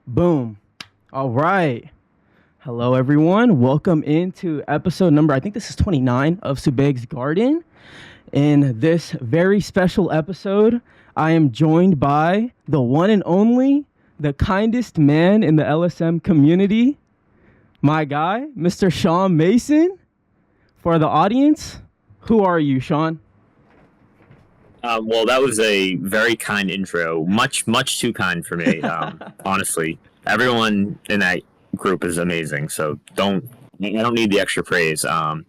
Boom. All right. Hello, everyone. Welcome into episode number, I think this is 29 of Subeg's Garden. In this very special episode, I am joined by the one and only, the kindest man in the LSM community, my guy, Mr. Sean Mason. For the audience, who are you, Sean? Well, that was a very kind intro. Much too kind for me. Honestly, everyone in that group is amazing. So I don't need the extra praise. But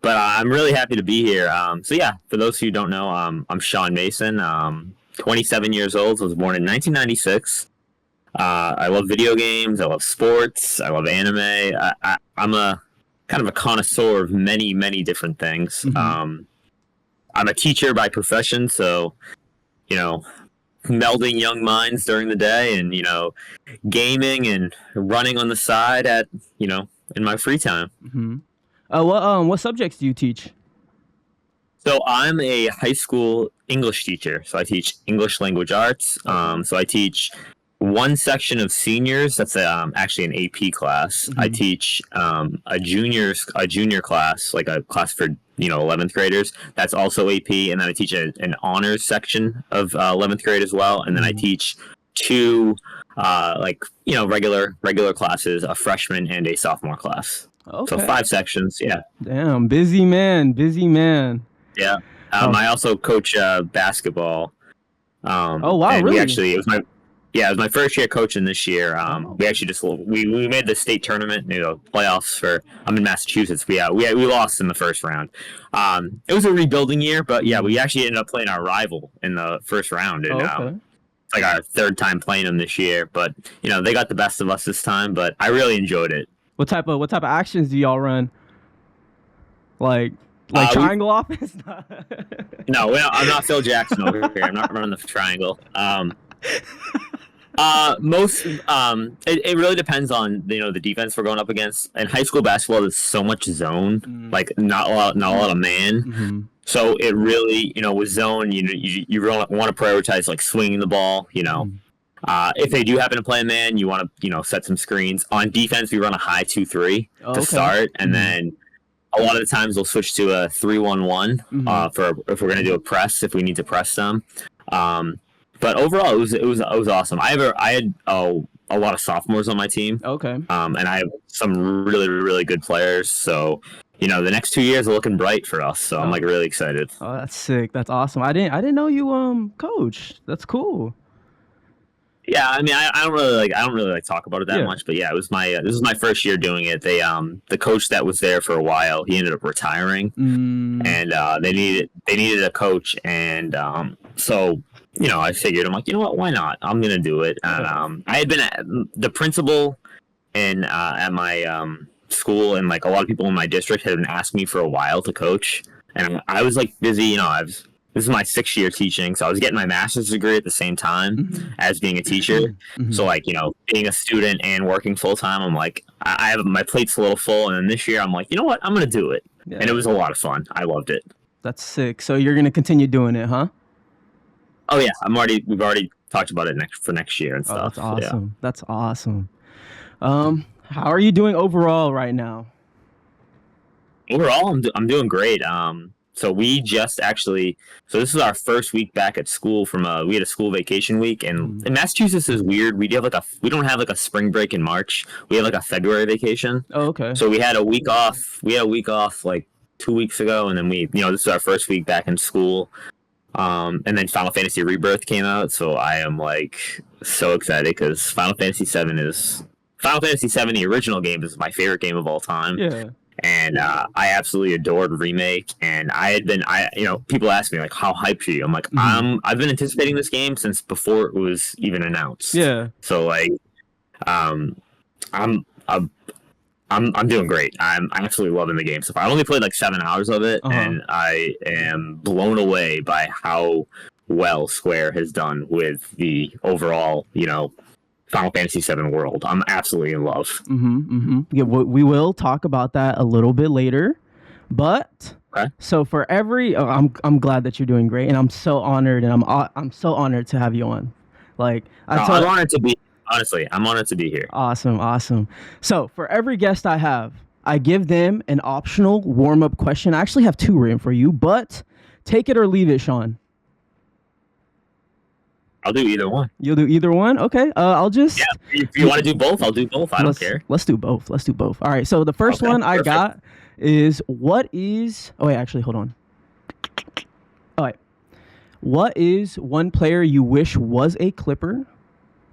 I'm really happy to be here. So yeah, for those who don't know, I'm Sean Mason. 27 years old. I was born in 1996. I love video games. I love sports. I love anime. I'm a kind of a connoisseur of many different things. Mm-hmm. I'm a teacher by profession, so melding young minds during the day, and gaming and running on the side at in my free time. Mm-hmm. What subjects do you teach? So I'm a high school English teacher. So I teach English language arts. So I teach one section of seniors. That's actually an AP class. Mm-hmm. I teach a junior class, like a class for 11th graders. That's also AP, and then I teach an honors section of 11th grade as well. And then I teach two regular classes, a freshman and a sophomore class. Okay. So 5 sections. Yeah. Damn, busy man, busy man. Yeah. I also coach basketball. Oh wow, and really? It was my first year coaching this year. We actually we made the state tournament, playoffs for. I'm in Massachusetts. We lost in the first round. It was a rebuilding year, but yeah, we actually ended up playing our rival in the first round, and it's like our third time playing them this year. But they got the best of us this time. But I really enjoyed it. What type of actions do y'all run? Like triangle offense? No, I'm not Phil Jackson over here. I'm not running the triangle. It really depends on the defense we're going up against. In high school basketball, there's so much zone, like not a lot of man. Mm-hmm. So it really, with zone, you really want to prioritize like swinging the ball. If they do happen to play a man, you want to set some screens. On defense, we run a high 2-3 to start, and then a lot of the times we'll switch to a 3-1-1 for if we're going to do a press, if we need to press them. But overall, it was awesome. I had a lot of sophomores on my team. Okay. And I have some really good players. So the next 2 years are looking bright for us. So I'm like really excited. Oh, that's sick. That's awesome. I didn't know you coach. That's cool. Yeah, I mean, I don't really like talk about it that much, but yeah, it was this was my first year doing it. The coach that was there for a while, he ended up retiring, and they needed a coach, and so I figured, I'm like, what, why not? I'm gonna do it. And I had been the principal at my school, and like a lot of people in my district had been asking me for a while to coach, and I was like busy. This is my 6th year teaching, so I was getting my master's degree at the same time as being a teacher. So like, being a student and working full time, I'm like, I have my plate's a little full. And then this year I'm like, you know what? I'm going to do it. Yeah. And it was a lot of fun. I loved it. That's sick. So you're going to continue doing it, huh? Oh yeah. We've already talked about it for next year and stuff. That's awesome. Yeah. That's awesome. How are you doing overall right now? Overall, I'm doing great. So we just so this is our first week back at school we had a school vacation week, and in Massachusetts is weird. We don't have like a spring break in March. We have like a February vacation. Oh, okay. So we had a week off. We had a week off like 2 weeks ago, and then this is our first week back in school. And then Final Fantasy Rebirth came out, so I am like so excited because Final Fantasy VII, the original game, is my favorite game of all time. Yeah. And I absolutely adored Remake, and people ask me like, how hyped are you? I'm like, I've been anticipating this game since before it was even announced. Yeah. So like, I'm doing great. I'm absolutely loving the game. So I only played like 7 hours of it, and I am blown away by how well Square has done with the overall, Final Fantasy VII world. I'm absolutely in love. Yeah, we will talk about that a little bit later, but so for I'm glad that you're doing great, and I'm so honored, and I'm so honored to have you on. Like I'm honored to be Honestly, I'm honored to be here. Awesome, awesome. So for every guest I have, I give them an optional warm-up question. I actually have two written for you, but take it or leave it, Sean. I'll do either one. You'll do either one? Okay. I'll just... Yeah, if you want to do both, I'll do both. I don't care. Let's do both. Let's do both. All right. So the first one I got is what is... Oh, wait, actually, hold on. All right. What is one player you wish was a Clipper?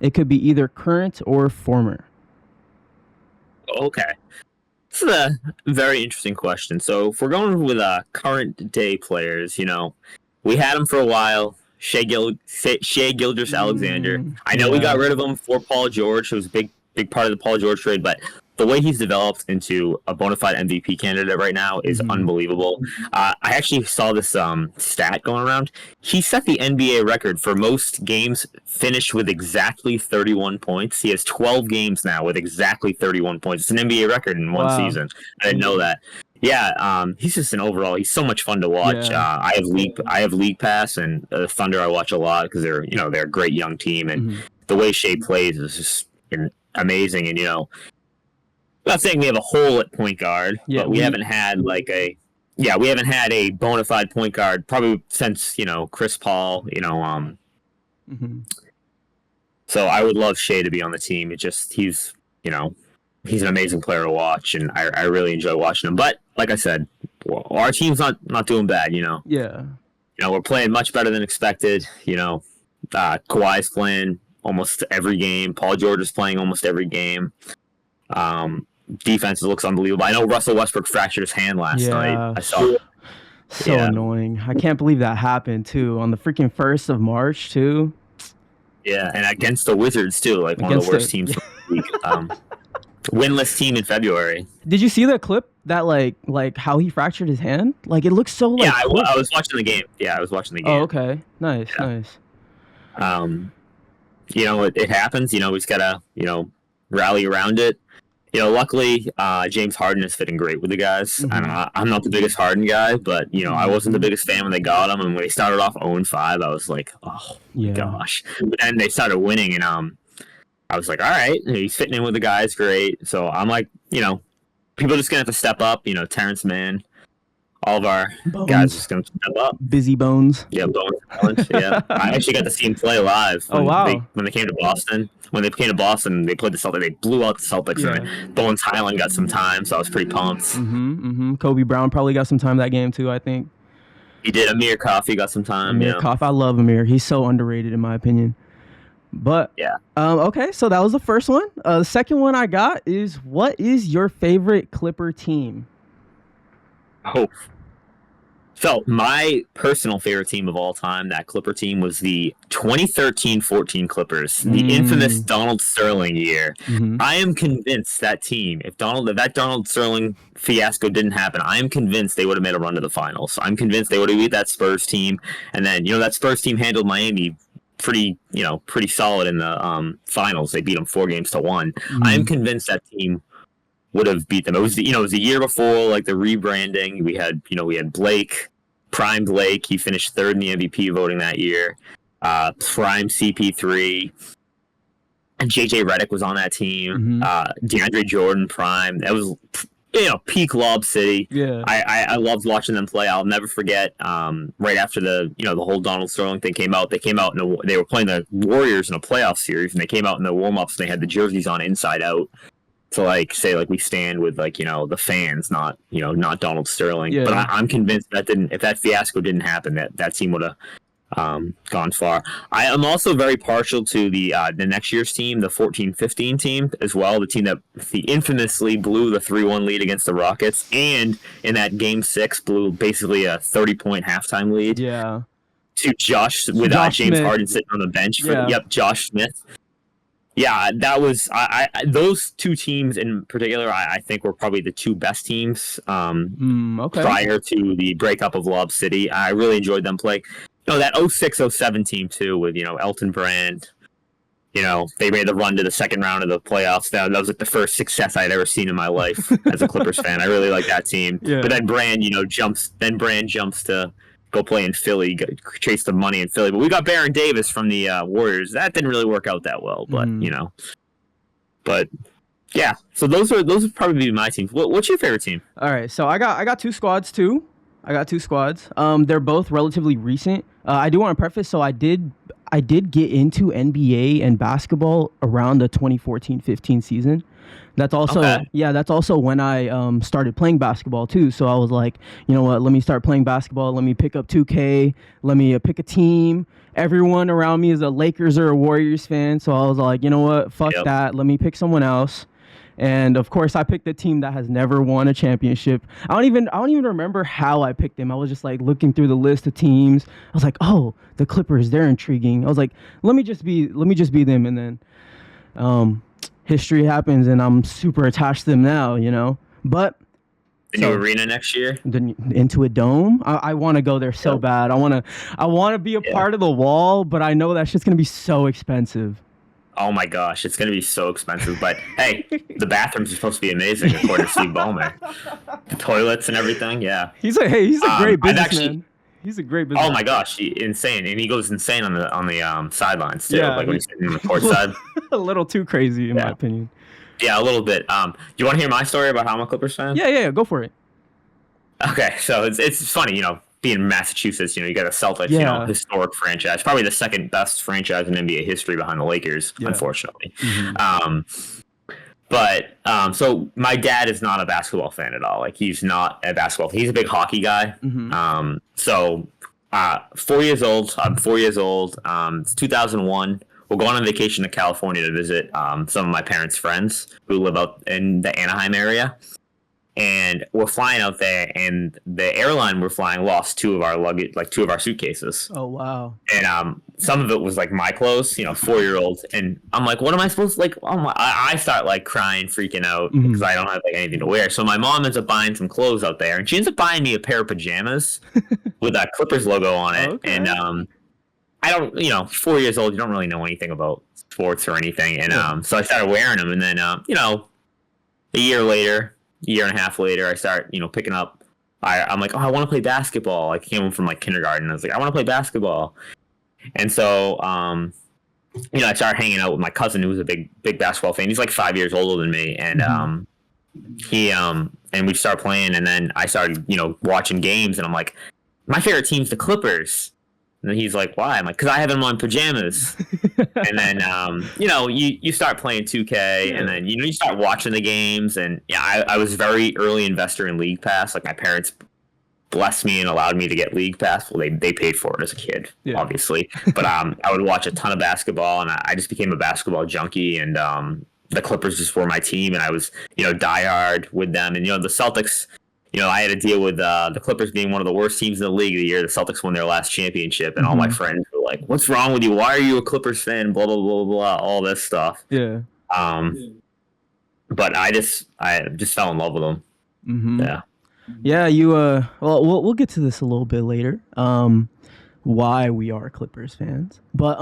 It could be either current or former. Okay. This is a very interesting question. So if we're going with current day players, we had them for a while. Shai Gilgeous-Alexander. I know we got rid of him for Paul George. It was a big part of the Paul George trade, but the way he's developed into a bona fide MVP candidate right now is unbelievable. I actually saw this stat going around. He set the NBA record for most games finished with exactly 31 points. He has 12 games now with exactly 31 points. It's an NBA record in one season. I didn't know that. Yeah, he's just he's so much fun to watch. Yeah. I have League Pass, and Thunder I watch a lot because they're a great young team, and the way Shai plays is just amazing. And I'm not saying we have a hole at point guard, but we haven't had a bona fide point guard probably since Chris Paul. So I would love Shai to be on the team. He's an amazing player to watch, and I really enjoy watching him. But like I said, our team's not doing bad. Yeah. We're playing much better than expected. Kawhi's playing almost every game. Paul George is playing almost every game. Defense looks unbelievable. I know Russell Westbrook fractured his hand last night. I saw it. So annoying. I can't believe that happened too on the freaking 1st of March too. Yeah, and against the Wizards too, one of the worst teams in the league. Winless team in February. Did you see the clip that like how he fractured his hand? It looks so I was watching the game. Yeah, I was watching the game. Oh, okay. Nice. It happens. He's got to rally around it. Luckily, James Harden is fitting great with the guys. I'm not the biggest Harden guy, but I wasn't the biggest fan when they got him, and when they started off 0-5, I was like, oh gosh. But then they started winning, and I was like, all right, he's fitting in with the guys, great. So I'm like, people are just gonna have to step up. Terrence Mann, all of our guys are just gonna step up. Busy Bones. Yeah, Bones. Yeah, I actually got to see him play live. When they came to Boston. When they came to Boston, they played the Celtics. They blew out the Celtics, and Bones Highland got some time, so I was pretty pumped. Kobe Brown probably got some time that game too, I think. He did. Amir Coffey got some time. Amir Coffey, I love Amir. He's so underrated in my opinion. But okay, so that was the first one. The second one I got is, what is your favorite Clipper team? Oh, so my personal favorite team of all time, that Clipper team, was the 2013-14 Clippers, the infamous Donald Sterling year. I am convinced that team, if that Donald Sterling fiasco didn't happen, I am convinced they would have made a run to the finals. I'm convinced they would have beat that Spurs team, and then that Spurs team handled Miami pretty solid in the finals. They beat them 4-1. I am convinced that team would have beat them. It was the year before the rebranding. We had Blake, prime Blake. He finished 3rd in the MVP voting that year. Prime CP3, and JJ Redick was on that team. DeAndre Jordan, prime. That was peak Lob City. Yeah, I loved watching them play. I'll never forget. Right after the whole Donald Sterling thing came out, they were playing the Warriors in a playoff series, and they came out in the warm ups. And they had the jerseys on inside out to say we stand with the fans, not Donald Sterling. Yeah. But I'm convinced if that fiasco didn't happen, that team would have gone far. I am also very partial to the next year's team, the 14-15 team as well, the team that infamously blew the 3-1 lead against the Rockets, and in that game 6 blew basically a 30-point halftime lead. Yeah. To James Smith. Harden sitting on the bench for Josh Smith. Yeah, that was those two teams in particular. I think were probably the two best teams prior to the breakup of Lob City. I really enjoyed them play. That 06-07 team too, with Elton Brand. They made the run to the second round of the playoffs. That was the first success I'd ever seen in my life as a Clippers fan. I really like that team. Yeah. But then Brand, jumps to go play in Philly, chase the money in Philly. But we got Baron Davis from the Warriors. That didn't really work out that well, but but yeah. So those would probably be my teams. What's your favorite team? All right, so I got two squads too. They're both relatively recent. I do want to preface, so I did get into NBA and basketball around the 2014-15 season. That's also that's also when I started playing basketball too. So I was like, you know what, let me start playing basketball. Let me pick up 2K. Let me pick a team. Everyone around me is a Lakers or a Warriors fan. So I was like, you know what, fuck that. Let me pick someone else. And of course, I picked a team that has never won a championship. I don't even remember how I picked them. I was just like looking through the list of teams. I was like, oh, the Clippers, they're intriguing. I was like, let me just be them. And then history happens, and I'm super attached to them now, you know. But the new arena next year, into a dome. I want to go there so bad. I want to be a part of the wall, but I know that shit's gonna be so expensive. Oh my gosh, it's going to be so expensive. But hey, the bathrooms are supposed to be amazing, according to Steve Ballmer. The toilets and everything, yeah. He's a great businessman. He's a great businessman. Oh my gosh, insane. And he goes insane on the sidelines too, like when he's sitting on the court side. A little too crazy, in my opinion. Yeah, a little bit. Do you want to hear my story about how I'm a Clippers fan? Yeah, go for it. Okay, so it's funny, you know, being in Massachusetts, you know, you got a Celtics, you know, historic franchise, probably the second best franchise in NBA history behind the Lakers, unfortunately. So my dad is not a basketball fan at all. Like, he's not a basketball. He's a big hockey guy. 4 years old. I'm 4 years old. It's 2001. We're going on vacation to California to visit some of my parents' friends who live out in the Anaheim area. And we're flying out there, and the airline we're flying lost two of our luggage, like two of our suitcases. Oh, wow. And some of it was like my clothes, you know, 4-year-old. And I'm like, what am I supposed to, like, I start like crying, freaking out because I don't have like anything to wear. So my mom ends up buying some clothes out there, and she ends up buying me a pair of pajamas with that Clippers logo on it. Okay. And I don't, you know, 4 years old, you don't really know anything about sports or anything. And so I started wearing them. And then, you know, a year and a half later, I start, you know, picking up. I'm like, oh, I want to play basketball. I came home from like kindergarten. I was like, I want to play basketball. And so, you know, I started hanging out with my cousin, who was a big basketball fan. He's like 5 years older than me, and and we started playing. And then I started, you know, watching games, and I'm like, my favorite team's the Clippers. And then he's like, why? I'm like, because I have them on pajamas. And then, you know, you start playing 2K, and then, you know, you start watching the games. And yeah, I was very early investor in League Pass. Like, my parents blessed me and allowed me to get League Pass. Well, they paid for it as a kid, obviously. But I would watch a ton of basketball, and I just became a basketball junkie. And the Clippers just were my team, and I was, you know, diehard with them. And, you know, the Celtics, you know, I had to deal with the Clippers being one of the worst teams in the league the year the Celtics won their last championship, and all my friends were like, "What's wrong with you? Why are you a Clippers fan?" Blah blah blah blah, all this stuff. Yeah. But I just fell in love with them. Yeah. Yeah. You. Well, we'll get to this a little bit later. Why we are Clippers fans, but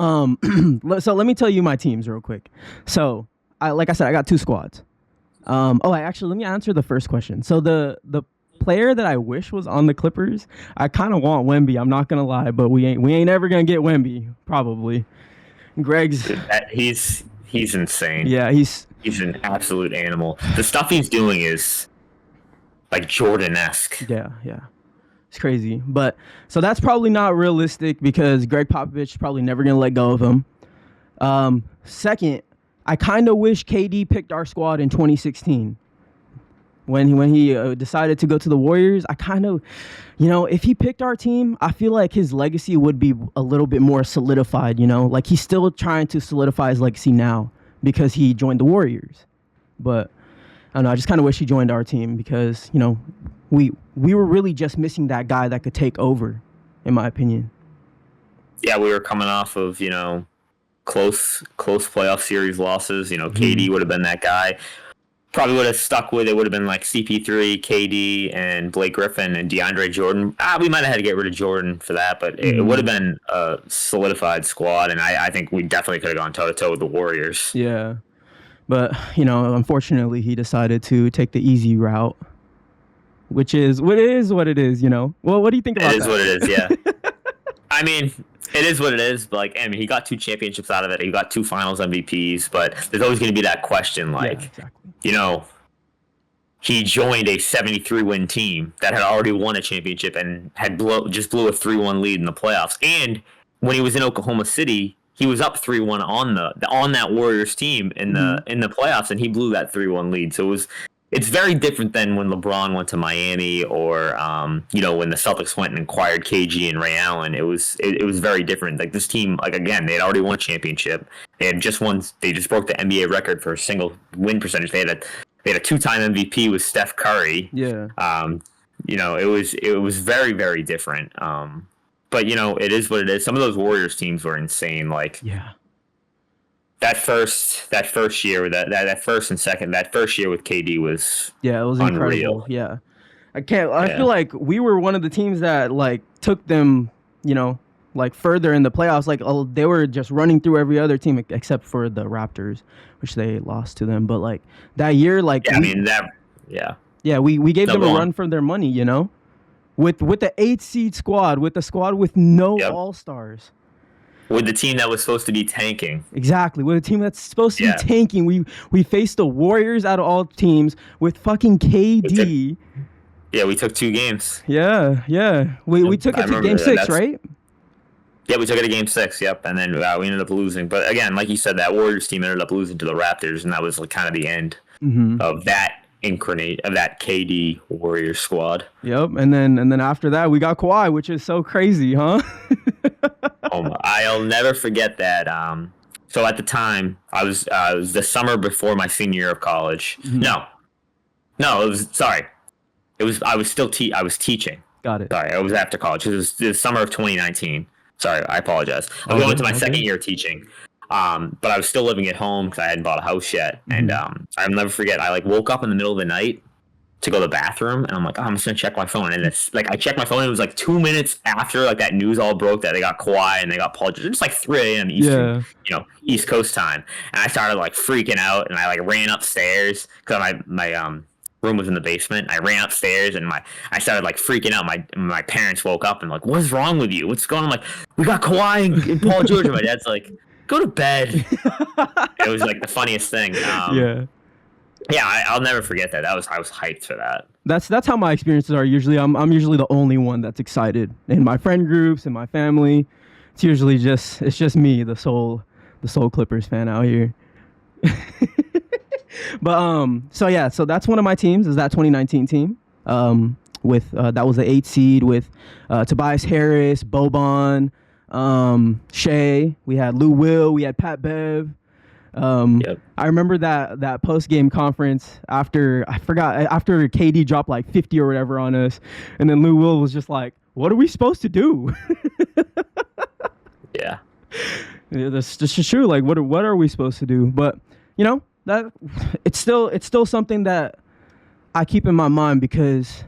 so let me tell you my teams real quick. So like I said, I got two squads. Let me answer the first question. So the player that I wish was on the Clippers, I kind of want Wemby. I'm not gonna lie, but we ain't ever gonna get Wemby, probably. Greg's he's insane. Yeah, he's an absolute animal. The stuff he's doing is like Jordan-esque. Yeah, it's crazy. But so that's probably not realistic because Greg Popovich is probably never gonna let go of him. Second, I kind of wish KD picked our squad in 2016. When he decided to go to the Warriors, I kind of, you know, if he picked our team, I feel like his legacy would be a little bit more solidified, you know? Like, he's still trying to solidify his legacy now because he joined the Warriors. But, I don't know, I just kind of wish he joined our team because, you know, we were really just missing that guy that could take over, in my opinion. Yeah, we were coming off of, you know, close playoff series losses. You know, KD would have been that guy. Probably would have stuck with it. Would have been like CP3, KD, and Blake Griffin and DeAndre Jordan. We might have had to get rid of Jordan for that, but it would have been a solidified squad, and I think we definitely could have gone toe-to-toe with the Warriors. Yeah. But, you know, unfortunately, he decided to take the easy route. which is what it is, you know. Well, what do you think about It is that? what it is. Yeah. I mean, it is what it is. But like, I mean, he got 2 championships out of it. He got 2 Finals MVPs. But there's always going to be that question, Yeah, like, exactly. you know, he joined a 73-win team that had already won a championship and had just blew a 3-1 lead in the playoffs. And when he was in Oklahoma City, he was up 3-1 on that Warriors team in the playoffs, and he blew that 3-1 lead. So it's very different than when LeBron went to Miami, or when the Celtics went and acquired KG and Ray Allen. It was very different. Like, this team, like, again, they had already won a championship. They just broke the NBA record for a single win percentage. They had a 2-time MVP with Steph Curry. Yeah. It was very, very different. But it is what it is. Some of those Warriors teams were insane. Like, Yeah. that first year, that first and second, that first year with KD was it was incredible. unreal. Yeah. I feel like we were one of the teams that, like, took them, like, further in the playoffs. Like, they were just running through every other team except for the Raptors, which they lost to them. But, like, that year, like, we gave them a run for their money, with the 8-seed squad, with the squad with no all-stars. With the team that was supposed to be tanking. Exactly. With a team that's supposed to be tanking. We faced the Warriors out of all teams with fucking KD. We took 2 games. Yeah. We took it to game 6, right? Yeah, we took it to game 6, yep. And then we ended up losing. But again, like you said, that Warriors team ended up losing to the Raptors, and that was like kind of the end of that of that KD Warriors squad. Yep. And then after that, we got Kawhi, which is so crazy, huh? I'll never forget that. So at the time, it was the summer before my senior year of college. No, it was, sorry. I was teaching. Got it. Sorry, I was after college. It was the summer of 2019. Sorry, I apologize. I was going to my second year teaching. But I was still living at home because I hadn't bought a house yet. And I'll never forget, I, like, woke up in the middle of the night to go to the bathroom, and I'm like, I'm just gonna check my phone. And it's like, I checked my phone, and it was like 2 minutes after, like, that news all broke that they got Kawhi and they got Paul George. It's like 3 a.m. Eastern, East Coast time. And I started, like, freaking out, and I, like, ran upstairs because my room was in the basement. I ran upstairs, and I started, like, freaking out. My parents woke up and, like, what is wrong with you? What's going on? I'm like, we got Kawhi and Paul George. And my dad's like, go to bed. It was, like, the funniest thing. Yeah, I'll never forget that. I was hyped for that. That's how my experiences are usually. I'm usually the only one that's excited in my friend groups and my family. It's usually just me, the sole Clippers fan out here. But so that's one of my teams, is that 2019 team. With that was the 8 seed with Tobias Harris, Boban, Shea. We had Lou Will. We had Pat Bev. I remember that post game conference after KD dropped like 50 or whatever on us, and then Lou Will was just like, "What are we supposed to do?" Yeah, that's just true. Like, what are we supposed to do? But that it's still something that I keep in my mind, because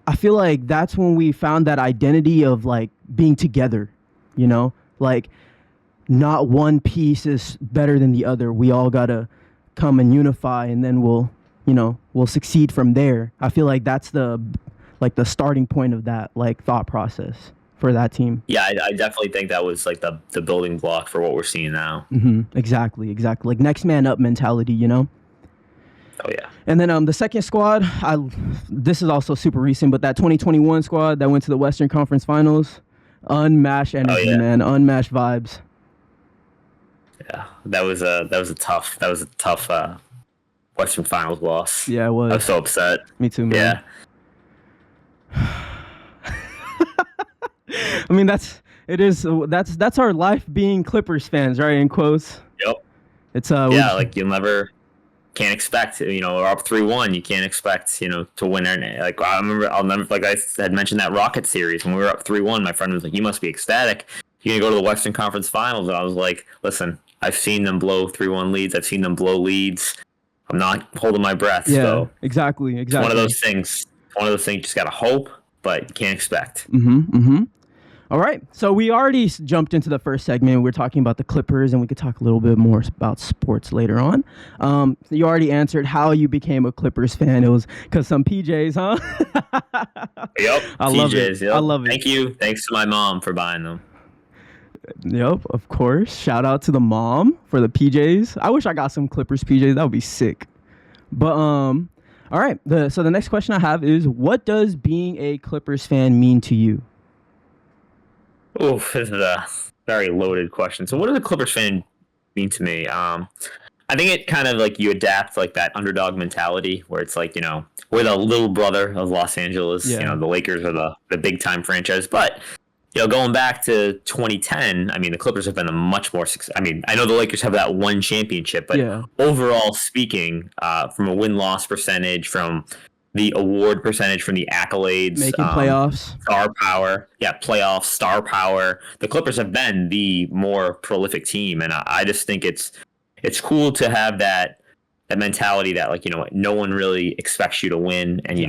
I feel like that's when we found that identity of, like, being together. Like, not one piece is better than the other. We all gotta come and unify, and then we'll succeed from there. I feel like that's the starting point of that, like, thought process for that team. Yeah, I definitely think that was, like, the building block for what we're seeing now. Exactly. Like, next man up mentality, Oh yeah. And then the second squad, this is also super recent, but that 2021 squad that went to the Western Conference Finals, unmatched energy, man, unmatched vibes. Yeah, that was a tough Western Finals loss. Yeah, it was. I was so upset. Me too, man. Yeah. I mean, that's our life being Clippers fans, right? In quotes. Yep. It's like, can't expect, we're up 3-1. You can't expect, to win. Like, I'll never, like I had mentioned that Rocket series when we were up 3-1. My friend was like, "You must be ecstatic. You're gonna go to the Western Conference Finals." And I was like, "Listen, I've seen them blow 3-1 leads. I've seen them blow leads. I'm not holding my breath." Yeah, so exactly. It's one of those things. You just gotta hope, but you can't expect. All right. So we already jumped into the first segment. We're talking about the Clippers, and we could talk a little bit more about sports later on. You already answered how you became a Clippers fan. It was because some PJs, huh? Yep. I PJs, love it. yep. I love it. Thank you. Thanks to my mom for buying them. Yep, of course. Shout out to the mom for the PJs. I wish I got some Clippers PJs. That would be sick. But all right. So the next question I have is, what does being a Clippers fan mean to you? Oof, this is a very loaded question. So what does a Clippers fan mean to me? I think it kind of like you adapt like that underdog mentality where it's like, we're the little brother of Los Angeles. Yeah. The Lakers are the big time franchise. But, going back to 2010, I mean, the Clippers have been a much more success. I mean, I know the Lakers have that one championship, but overall speaking, from a win-loss percentage, from the award percentage, from the accolades, making playoffs, star power, playoffs, star power. The Clippers have been the more prolific team, and I just think it's cool to have that mentality that like no one really expects you to win, and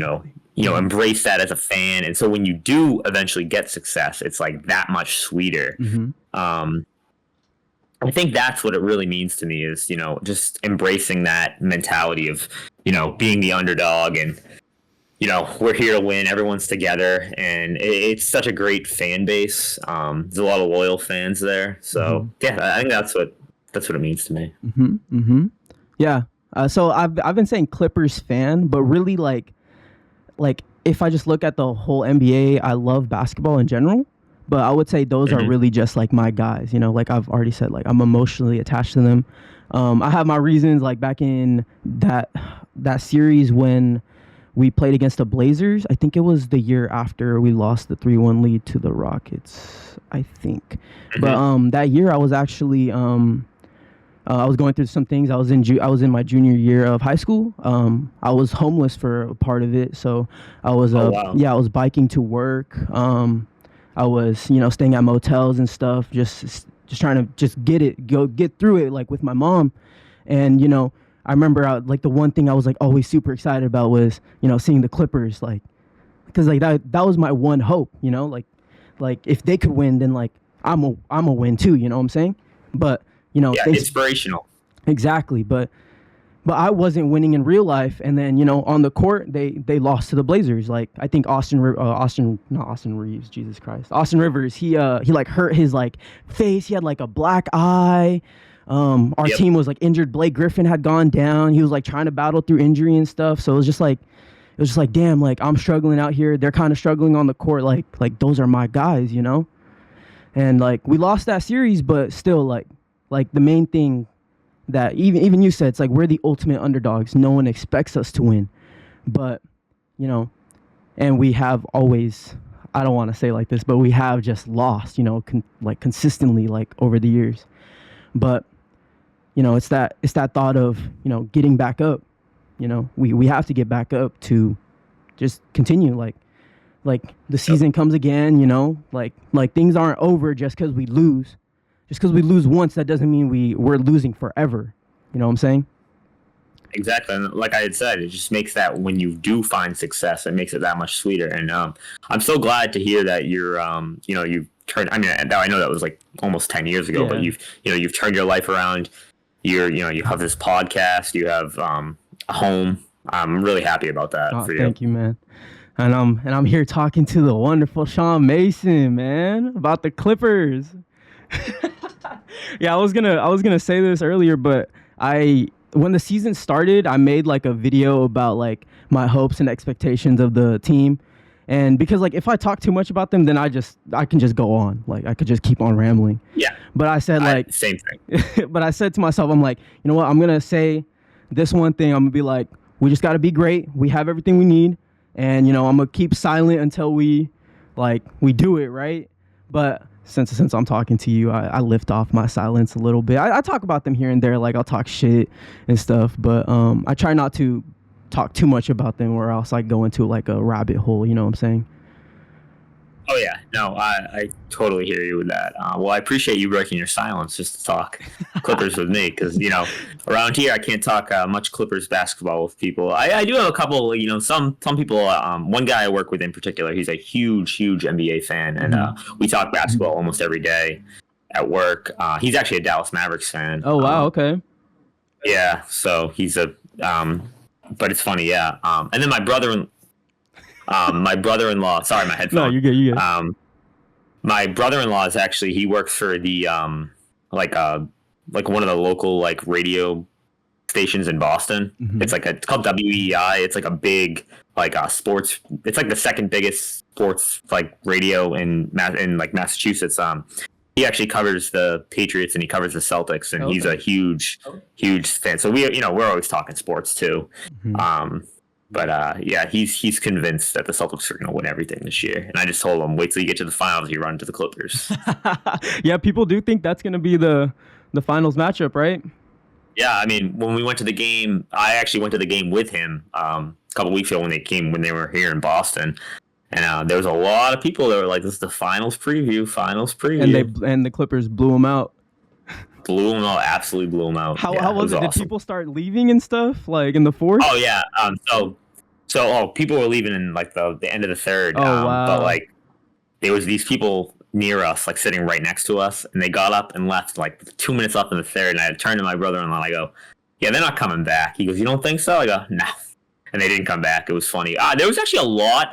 embrace that as a fan. And so when you do eventually get success, it's like that much sweeter. I think that's what it really means to me is just embracing that mentality of being the underdog, and we're here to win. Everyone's together, and it's such a great fan base. There's a lot of loyal fans there, so I think that's what it means to me. Yeah. So I've been saying Clippers fan, but really like if I just look at the whole NBA, I love basketball in general. But I would say those are really just like my guys, like I've already said, like I'm emotionally attached to them. I have my reasons, like back in that series when we played against the Blazers. I think it was the year after we lost the 3-1 lead to the Rockets, I think. But that year I was actually I was going through some things. I was in my junior year of high school. I was homeless for a part of it, so I was I was biking to work. I was staying at motels and stuff, just trying to get through it like with my mom. And I remember like the one thing I was like always super excited about was seeing the Clippers, like because like that was my one hope, like if they could win, then like I'm a win too, you know what I'm saying? But inspirational. Exactly, but I wasn't winning in real life, and then on the court they lost to the Blazers. Like I think Austin Reeves, Jesus Christ, Austin Rivers. He like hurt his like face. He had like a black eye. Our team was like injured. Blake Griffin had gone down. He was like trying to battle through injury and stuff. So it was just like damn, like I'm struggling out here. They're kind of struggling on the court. Like those are my guys, And like we lost that series, but still like the main thing that even you said, it's like we're the ultimate underdogs. No one expects us to win, but and we have always, I don't want to say like this, but we have just lost, consistently like over the years. But it's that thought of getting back up. We have to get back up to just continue like the season comes again. Like things aren't over just because we lose. Just because we lose once, that doesn't mean we're losing forever. You know what I'm saying? Exactly. And like I had said, it just makes that when you do find success, it makes it that much sweeter. And I'm so glad to hear that you're, you've turned, I mean, I know that was like almost 10 years ago, but you've turned your life around. You have this podcast, you have a home. I'm really happy about that for you. Thank you, man. And I'm here talking to the wonderful Sean Mason, man, about the Clippers. Yeah, I was gonna say this earlier, but when the season started, I made like a video about like my hopes and expectations of the team, and because like if I talk too much about them, then I can just go on, like I could just keep on rambling. Yeah. But I said same thing. But I said to myself, I'm like, you know what? I'm gonna say this one thing. I'm gonna be like, we just gotta be great. We have everything we need, and I'm gonna keep silent until we do it right. But since I'm talking to you, I lift off my silence a little bit. I talk about them here and there, like I'll talk shit and stuff, but I try not to talk too much about them or else I go into like a rabbit hole, you know what I'm saying? Oh yeah, no, I totally hear you with that. Well, I appreciate you breaking your silence just to talk Clippers with me because around here I can't talk much Clippers basketball with people. I do have a couple, some people. One guy I work with in particular, he's a huge NBA fan, and we talk basketball almost every day at work. He's actually a Dallas Mavericks fan. Oh wow, okay. Yeah, so he's a. But it's funny, yeah. And then my brother-in-law. Sorry, my headphone. No, you're good. You're good. My brother-in-law is actually he works for the like one of the local like radio stations in Boston. Mm-hmm. It's called WEI. It's like a big like sports. It's like the second biggest sports like radio in like Massachusetts. He actually covers the Patriots and he covers the Celtics, and he's a huge fan. So we're always talking sports too. Mm-hmm. But yeah, he's convinced that the Celtics are going to win everything this year. And I just told him, wait till you get to the finals, you run to the Clippers. Yeah, people do think that's going to be the finals matchup, right? Yeah, I mean, when we went to the game, I actually went to the game with him a couple weeks ago when they were here in Boston. And there was a lot of people that were like, this is the finals preview. And the Clippers blew them out. Absolutely blew them out. How was it? Awesome. Did people start leaving and stuff like in the fourth? Oh yeah. So people were leaving in like the end of the third. Oh wow. But like there was these people near us, like sitting right next to us, and they got up and left like 2 minutes left in the third. And I turned to my brother-in-law and I go, "Yeah, they're not coming back." He goes, "You don't think so?" I go, "No." And they didn't come back. It was funny. There was actually a lot,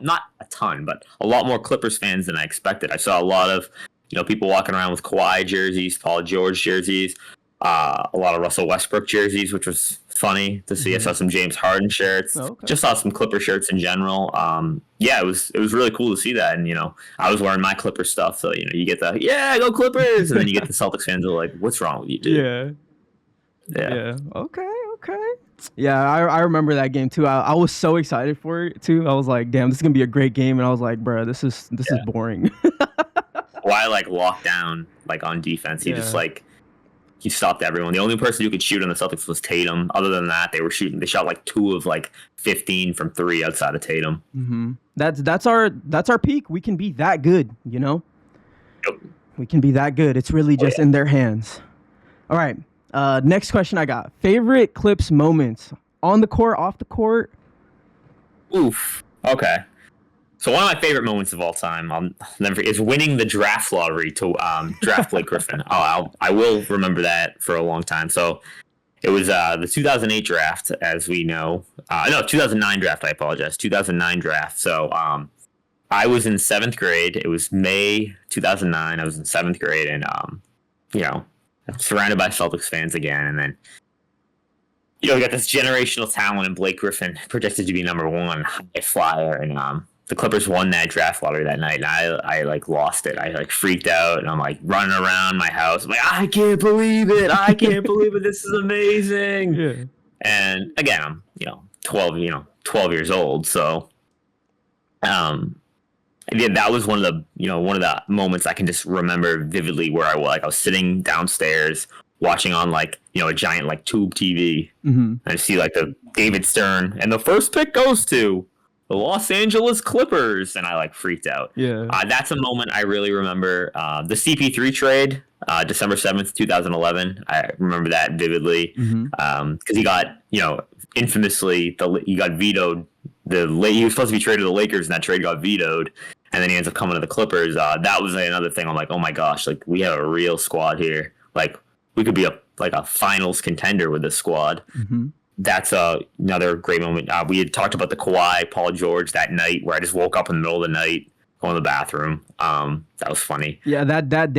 not a ton, but a lot more Clippers fans than I expected. I saw a lot of people walking around with Kawhi jerseys, Paul George jerseys, a lot of Russell Westbrook jerseys, which was funny to see. Mm-hmm. I saw some James Harden shirts. Oh, okay. Just saw some Clipper shirts in general. Yeah, it was really cool to see that. And I was wearing my Clipper stuff, so you get the go Clippers, and then you get the Celtics fans who are like, "What's wrong with you, dude?" Yeah. Okay. Yeah, I remember that game too. I was so excited for it too. I was like, "Damn, this is gonna be a great game," and I was like, "Bro, this is boring." Why locked down on defense? He just he stopped everyone. The only person who could shoot on the Celtics was Tatum. Other than that, they shot 2 of 15 from 3 outside of Tatum. Mm-hmm. That's our peak. We can be that good, Yep. We can be that good. It's really just in their hands. All right. Next question I got. Favorite Clips moments on the court, off the court? Oof. Okay. So one of my favorite moments of all time, I'll never forget, is winning the draft lottery to draft Blake Griffin. I will remember that for a long time. So it was the 2008 draft, as we know. No, 2009 draft. I apologize. 2009 draft. So I was in 7th grade. It was May 2009. I was in 7th grade, and surrounded by Celtics fans again, and then we got this generational talent in Blake Griffin, projected to be number 1 high flyer, and the Clippers won that draft lottery that night, and I lost it. I freaked out, and I'm running around my house. I'm I can't believe it! I can't believe it! This is amazing! Yeah. And again, I'm 12 years old, so yeah, that was one of the moments I can just remember vividly, where I was sitting downstairs watching on a giant tube TV, mm-hmm. and I see the David Stern, and the first pick goes to the Los Angeles Clippers, and I freaked out. Yeah, that's a moment I really remember. The CP3 trade, December 7th, 2011. I remember that vividly, because he got infamously he got vetoed. He was supposed to be traded to the Lakers, and that trade got vetoed. And then he ends up coming to the Clippers. That was another thing. I'm oh my gosh, we have a real squad here. We could be a finals contender with this squad. Mm-hmm. That's another great moment. We had talked about the Kawhi, Paul George that night, where I just woke up in the middle of the night, going to the bathroom. That was funny. Yeah, that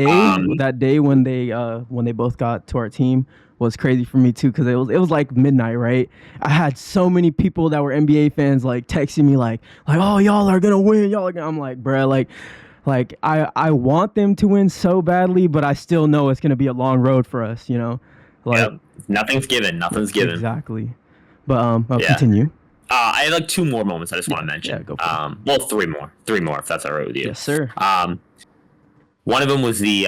day when they both got to our team was crazy for me too, because it was midnight, right? I had so many people that were NBA fans texting me oh, y'all are gonna win, I'm bruh, I want them to win so badly, but I still know it's gonna be a long road for us, Yep. Nothing's given. Exactly. But continue. I have 2 more moments I just want to mention. Yeah, go for it. 3 more if that's all right with you. Yes, sir. One of them was the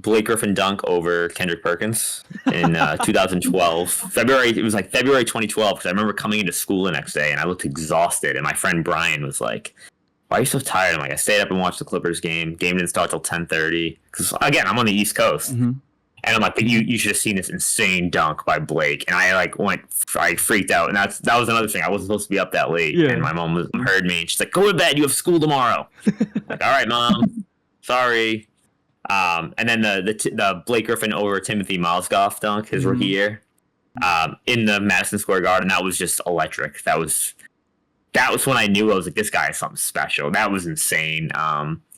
Blake Griffin dunk over Kendrick Perkins in 2012. February 2012, because I remember coming into school the next day and I looked exhausted, and my friend Brian was like, why are you so tired? I'm like, I stayed up and watched the Clippers game. Game didn't start till 10:30 because again, I'm on the East Coast. Mm-hmm. And I'm like, but you should have seen this insane dunk by Blake. And I freaked out. And that was another thing. I wasn't supposed to be up that late. Yeah. And my mom heard me. And she's like, go to bed. You have school tomorrow. Like, all right, Mom. Sorry. And then the Blake Griffin over Timothy Mozgov dunk, his rookie year, in the Madison Square Garden. That was just electric. That was when I knew I was like, this guy is something special. That was insane.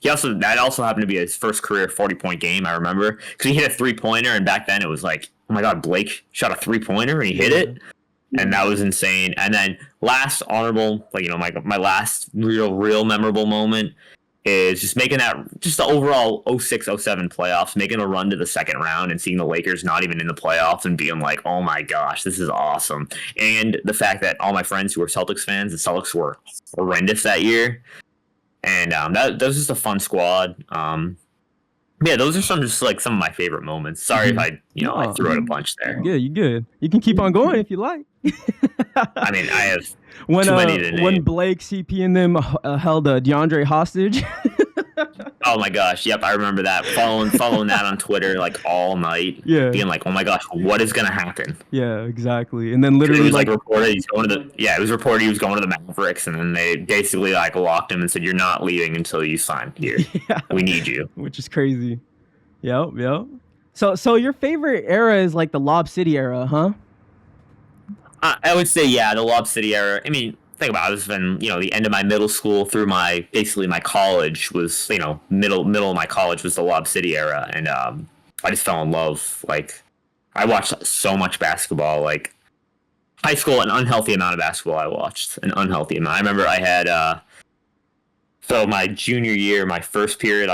That also happened to be his first career 40-point game. I remember because he hit a 3-pointer, and back then it was like, oh my god, Blake shot a 3-pointer and he hit it, and that was insane. And then last honorable, my last real memorable moment is just making the overall 06-07 playoffs, making a run to the second round and seeing the Lakers not even in the playoffs and being like, oh my gosh, this is awesome. And the fact that all my friends who were Celtics fans, the Celtics were horrendous that year. And that was just a fun squad. Those are some of my favorite moments. Sorry if I threw out a bunch there. Yeah, you good. You can keep on going if you like. I mean, I have too many to name. When Blake, CP, and them held DeAndre hostage. Oh my gosh, yep, I remember that. Following that on Twitter like all night. Yeah. Being like, oh my gosh, what is gonna happen? Yeah, exactly. And then literally it was reported it was reported he was going to the Mavericks, and then they basically locked him and said, you're not leaving until you sign here. Yeah. We need you. Which is crazy. Yep. So your favorite era is like the Lob City era, huh? I would say, yeah, the Lob City era. I mean, think about it. It's been, the end of my middle school through my college was, middle of my college was the Lob City era. And I just fell in love. Like, I watched so much basketball. Like, high school, an unhealthy amount of basketball I watched. An unhealthy amount. I remember I had, so my junior year, my first period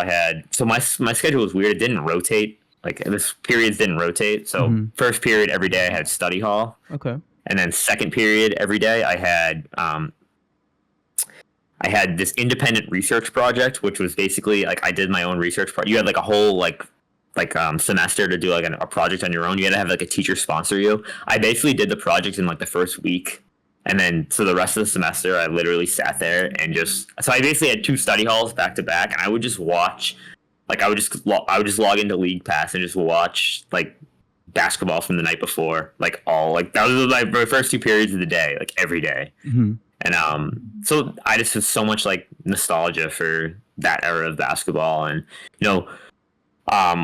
so my schedule was weird. It didn't rotate. Like, this periods didn't rotate. So first period every day I had study hall. Okay. And then second period every day I had this independent research project, which was basically like I did my own research project. You had like a whole semester to do like a project on your own. You had to have like a teacher sponsor you. I basically did the project in like the first week. And then so the rest of the semester I literally sat there and so I basically had 2 study halls back to back, and I would just watch, I would just log into League Pass and just watch like basketball from the night before, that was my first 2 periods of the day, like every day. Mm-hmm. And so I just have so much like nostalgia for that era of basketball, and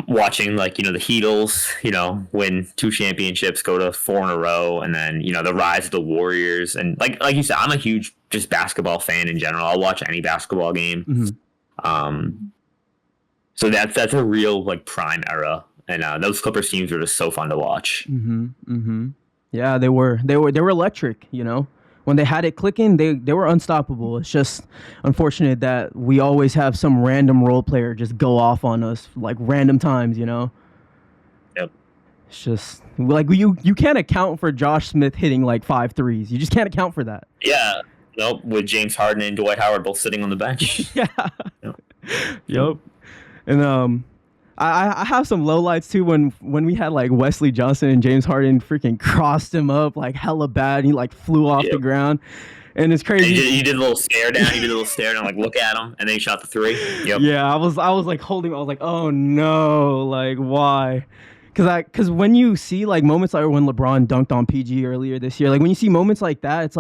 watching the Heatles win 2 championships, go to 4 in a row, and then the rise of the Warriors, and like you said, I'm a huge just basketball fan in general. I'll watch any basketball game. Mm-hmm. So that's a real prime era. And those Clippers teams were just so fun to watch. Mm-hmm. Mm-hmm. Yeah, they were electric. When they had it clicking, they were unstoppable. It's just unfortunate that we always have some random role player just go off on us random times. Yep. It's just you can't account for Josh Smith hitting 5 threes. You just can't account for that. Yeah. Nope. With James Harden and Dwight Howard both sitting on the bench. Yeah. Yep. And I have some lowlights too when we had Wesley Johnson and James Harden freaking crossed him up hella bad, and he flew off the ground, and it's crazy. He did a little stare down. Look at him, and then he shot the 3. Yep. Yeah, I was holding. I was like, oh no, why? Because when you see moments like when LeBron dunked on PG earlier this year, when you see moments like that, it's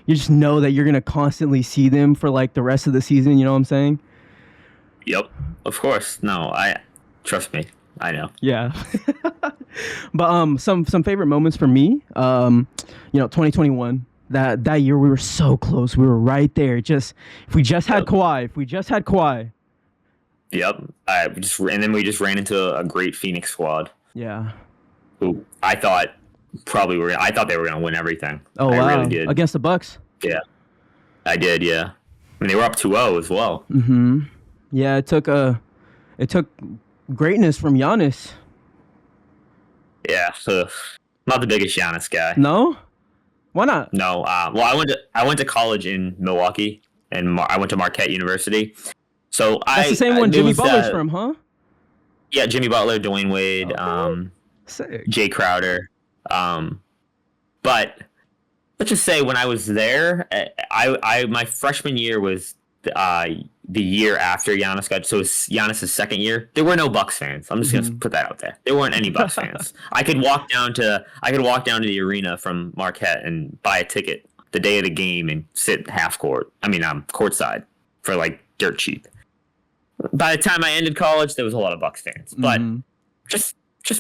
you just know that you're gonna constantly see them for the rest of the season. You know what I'm saying? Yep. Of course. No, trust me, I know. Yeah. But some favorite moments for me, 2021. That year we were so close. We were right there. If we just had Kawhi. Yep. And then we just ran into a great Phoenix squad. Yeah. Who I thought they were gonna win everything. Oh, I wow. really did. Against the Bucks. Yeah. I did. Yeah. I mean, they were up 2-0 as well. Mm-hmm. Yeah. It took greatness from Giannis. Yeah, so not the biggest Giannis guy. No? Why not? No. Well, I went to college in Milwaukee, and I went to Marquette University. So that's the same one Jimmy Butler's from, huh? Yeah, Jimmy Butler, Dwayne Wade, Sick. Jay Crowder. But let's just say when I was there, I my freshman year was the year after Giannis got, so it's Giannis's second year, there were no Bucks fans. I'm just gonna put that out there. There weren't any Bucks fans. I could walk down to the arena from Marquette and buy a ticket the day of the game and sit half court. I mean, courtside for like dirt cheap. By the time I ended college, there was a lot of Bucks fans, but just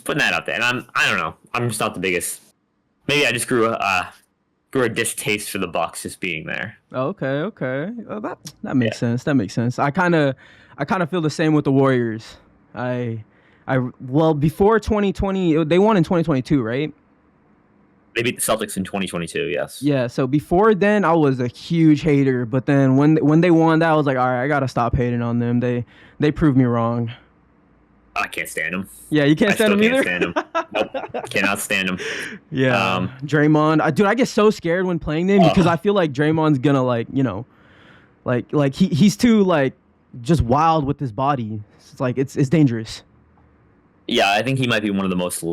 putting that out there. And I don't know. I'm just not the biggest. Maybe I just grew a distaste for the Bucks just being there. Okay. Well, that makes sense. That makes sense. I kind of feel the same with the Warriors. Well, before 2020, they won in 2022, right? They beat the Celtics in 2022, yes. Yeah, so before then, I was a huge hater. But then when they won that, I was like, all right, I got to stop hating on them. They proved me wrong. I can't stand them. Yeah, you can't stand them either? Can't stand them. Nope, cannot stand them. Yeah, Draymond. I get so scared when playing them because I feel like Draymond's going to, like he's too, like, just wild with his body. It's like, it's dangerous. Yeah, I think he might be one of the most...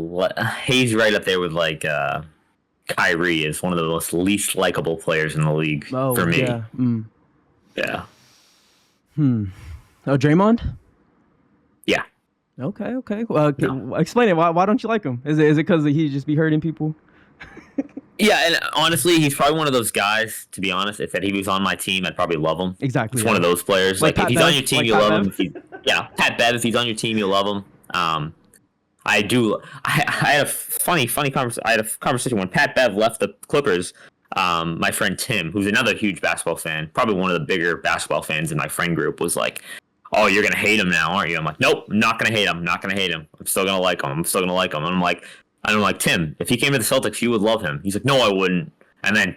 He's right up there with, like... Kyrie is one of the most least likable players in the league for me. Yeah. Yeah. Oh, Draymond? Yeah. Okay. Explain it. Why don't you like him? Is it because he just be hurting people? Yeah, and honestly, he's probably one of those guys, to be honest, if he was on my team, I'd probably love him. Exactly. He's one of those players. Like if he's on your team, you'll love him. Pat Bev, if he's on your team, you'll love him. I had a funny conversation. I had a conversation when Pat Bev left the Clippers. My friend Tim, who's another huge basketball fan, probably one of the bigger basketball fans in my friend group, was like, "Oh, you're gonna hate him now, aren't you?" I'm like, "Nope, I'm not gonna hate him. I'm not gonna hate him. I'm still gonna like him. And I'm like, Tim, if he came to the Celtics, you would love him. He's like, no, I wouldn't. And then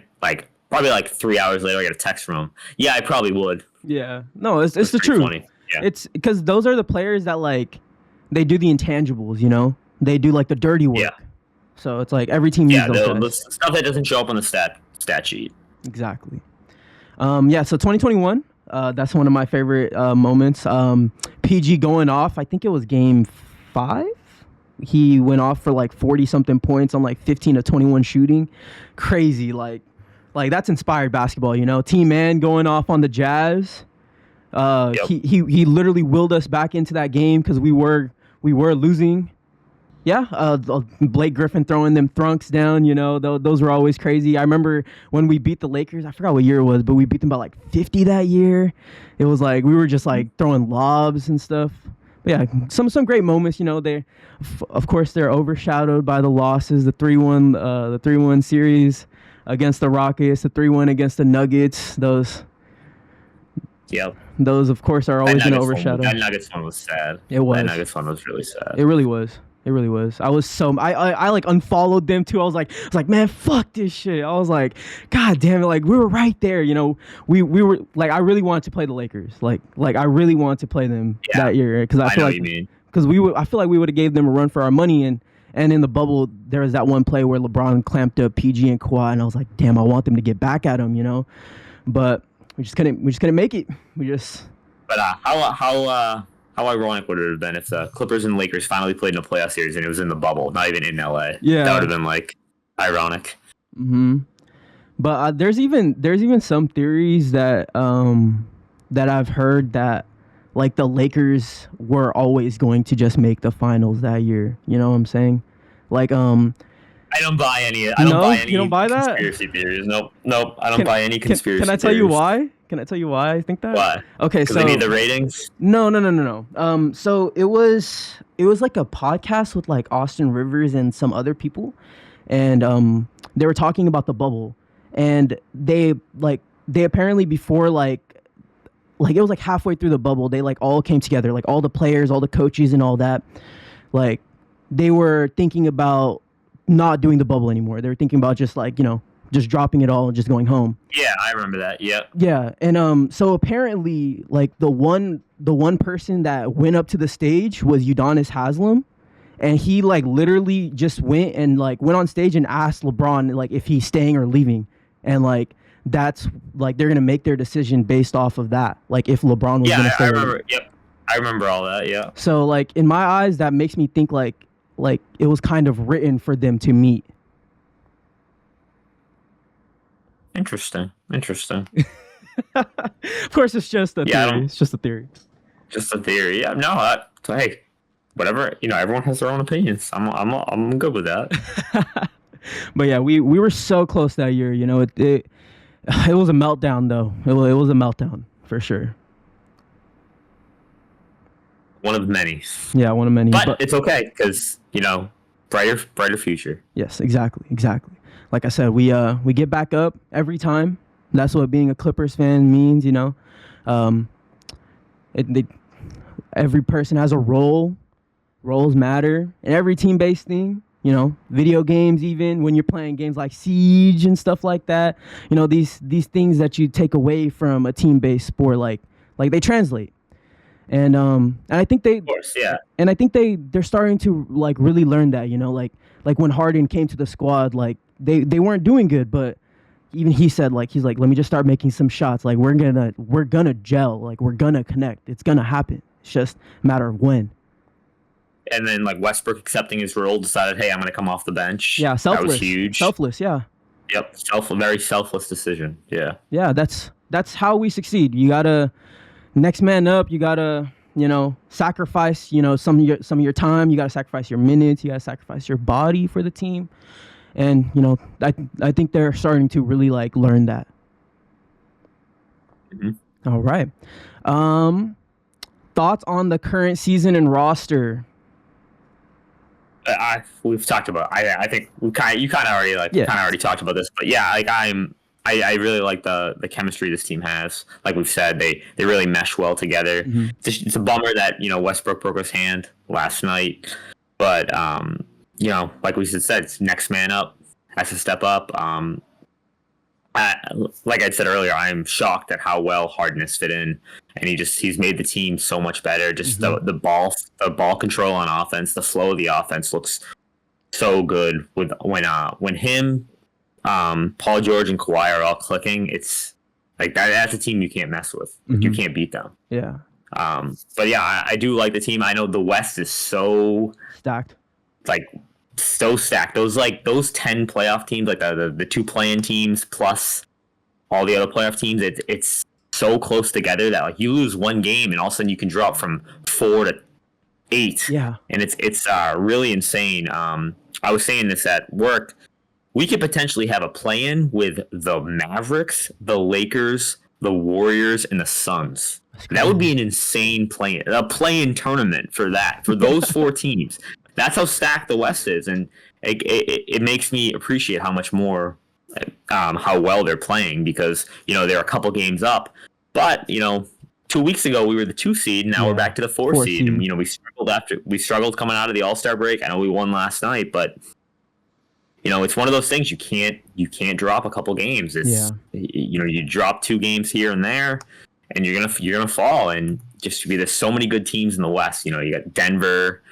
probably 3 hours later, I get a text from him. Yeah, I probably would. Yeah, no, it's the truth. Funny. Yeah. It's because those are the players that they do the intangibles, they do like the dirty work. Yeah. So it's like every team needs those guys. The stuff that doesn't show up on the stat sheet. Exactly. So 2021, that's one of my favorite moments. PG going off. I think it was game 5. He went off for 40 something points on 15 to 21 shooting. Crazy. Like that's inspired basketball, Team Man going off on the Jazz. Yep. He literally willed us back into that game because we were losing. Yeah, Blake Griffin throwing them thrunks down, those were always crazy. I remember when we beat the Lakers, I forgot what year it was, but we beat them by 50 that year. It was we were just throwing lobs and stuff. But yeah, some great moments, they of course they're overshadowed by the losses, the 3-1 series against the Rockets, the 3-1 against the Nuggets, those. Yep. Those, of course, are always going to overshadow. That Nuggets one was sad. It was. That Nuggets one was really sad. It really was. I was I unfollowed them too. I was like, man, fuck this shit. I was like, God damn it. We were right there. We were I really wanted to play the Lakers. I really wanted to play them that year. Cause I feel I feel like we would have gave them a run for our money. And in the bubble, there was that one play where LeBron clamped up PG and Kawhi. And I was like, damn, I want them to get back at him, but we just couldn't make it. But how ironic would it have been if the Clippers and Lakers finally played in a playoff series and it was in the bubble, not even in LA? Yeah, that would have been ironic. Mm-hmm. But there's even some theories that I've heard that the Lakers were always going to just make the finals that year. You know what I'm saying? I don't buy any. I don't buy any. You don't buy that? Conspiracy theories. Nope. I don't buy any conspiracy. Can I tell you why? Can I tell you why I think that? Why? Okay, so they need the ratings. No. So it was a podcast with Austin Rivers and some other people, and they were talking about the bubble, and they apparently before it was halfway through the bubble, they all came together, all the players, all the coaches, and all that, they were thinking about not doing the bubble anymore. They were thinking about just just dropping it all and just going home. Yeah, I remember that. Yeah. Yeah, and so apparently the one person that went up to the stage was Udonis Haslem, and he literally just went went on stage and asked LeBron if he's staying or leaving, and that's they're gonna make their decision based off of that. If LeBron was gonna stay. I remember. Yep, I remember all that. Yeah. So in my eyes, that makes me think it was kind of written for them to meet. Interesting. Of course, it's just a theory. It's just a theory. Just a theory. Yeah. No. Hey, whatever. Everyone has their own opinions. I'm good with that. But yeah, we were so close that year. It was a meltdown though. It was a meltdown for sure. One of many. Yeah, one of many. But it's okay because brighter future. Yes, exactly. Like I said, we get back up every time. That's what being a Clippers fan means. Every person has a role. Roles matter in every team-based thing. Video games, even when you're playing games like Siege and stuff like that. These things that you take away from a team-based sport, like they translate. And I think they, of course, yeah. And I think they're starting to like really learn that, like when Harden came to the squad, like they weren't doing good, but even he said he's like, let me just start making some shots. Like we're gonna gel, like we're gonna connect. It's gonna happen. It's just a matter of when. And then like Westbrook accepting his role, decided, hey, I'm gonna come off the bench. Yeah, selfless. That was huge. Selfless, yeah. Yep, very selfless decision. Yeah. Yeah, that's how we succeed. You gotta next man up. You gotta sacrifice some of your time. You gotta sacrifice your minutes. You gotta sacrifice your body for the team. And I think they're starting to really like learn that. Mm-hmm. All right. Thoughts on the current season and roster? We've talked about. I think you kind of already talked about this, but yeah, like I really like the chemistry this team has. Like we've said, they really mesh well together. Mm-hmm. It's a bummer that Westbrook broke his hand last night, but like we said, it's next man up, has to step up. Like I said earlier, I am shocked at how well Harden has fit in, and he's made the team so much better. Just mm-hmm. the ball control on offense, the flow of the offense looks so good when him, Paul George and Kawhi are all clicking. It's like that's a team you can't mess with. Mm-hmm. You can't beat them. Yeah. But yeah, I do like the team. I know the West is so stacked. Like so stacked. Those 10 playoff teams, like the two play-in teams plus all the other playoff teams, it's so close together that like you lose one game and all of a sudden you can drop from 4 to 8. Yeah. And it's really insane. I was saying this at work. We could potentially have a play-in with the Mavericks, the Lakers, the Warriors, and the Suns. That would be an insane play-in. A play-in tournament for those 4 teams. That's how stacked the West is, and it makes me appreciate how much more, how well they're playing because they're a couple games up. But 2 weeks ago we were the 2 seed, and now we're back to the 4 seed. And we struggled coming out of the All-Star break. I know we won last night, but it's one of those things you can't drop a couple games. It's you drop 2 games here and there, and you're gonna fall. And just there's so many good teams in the West. You got Denver.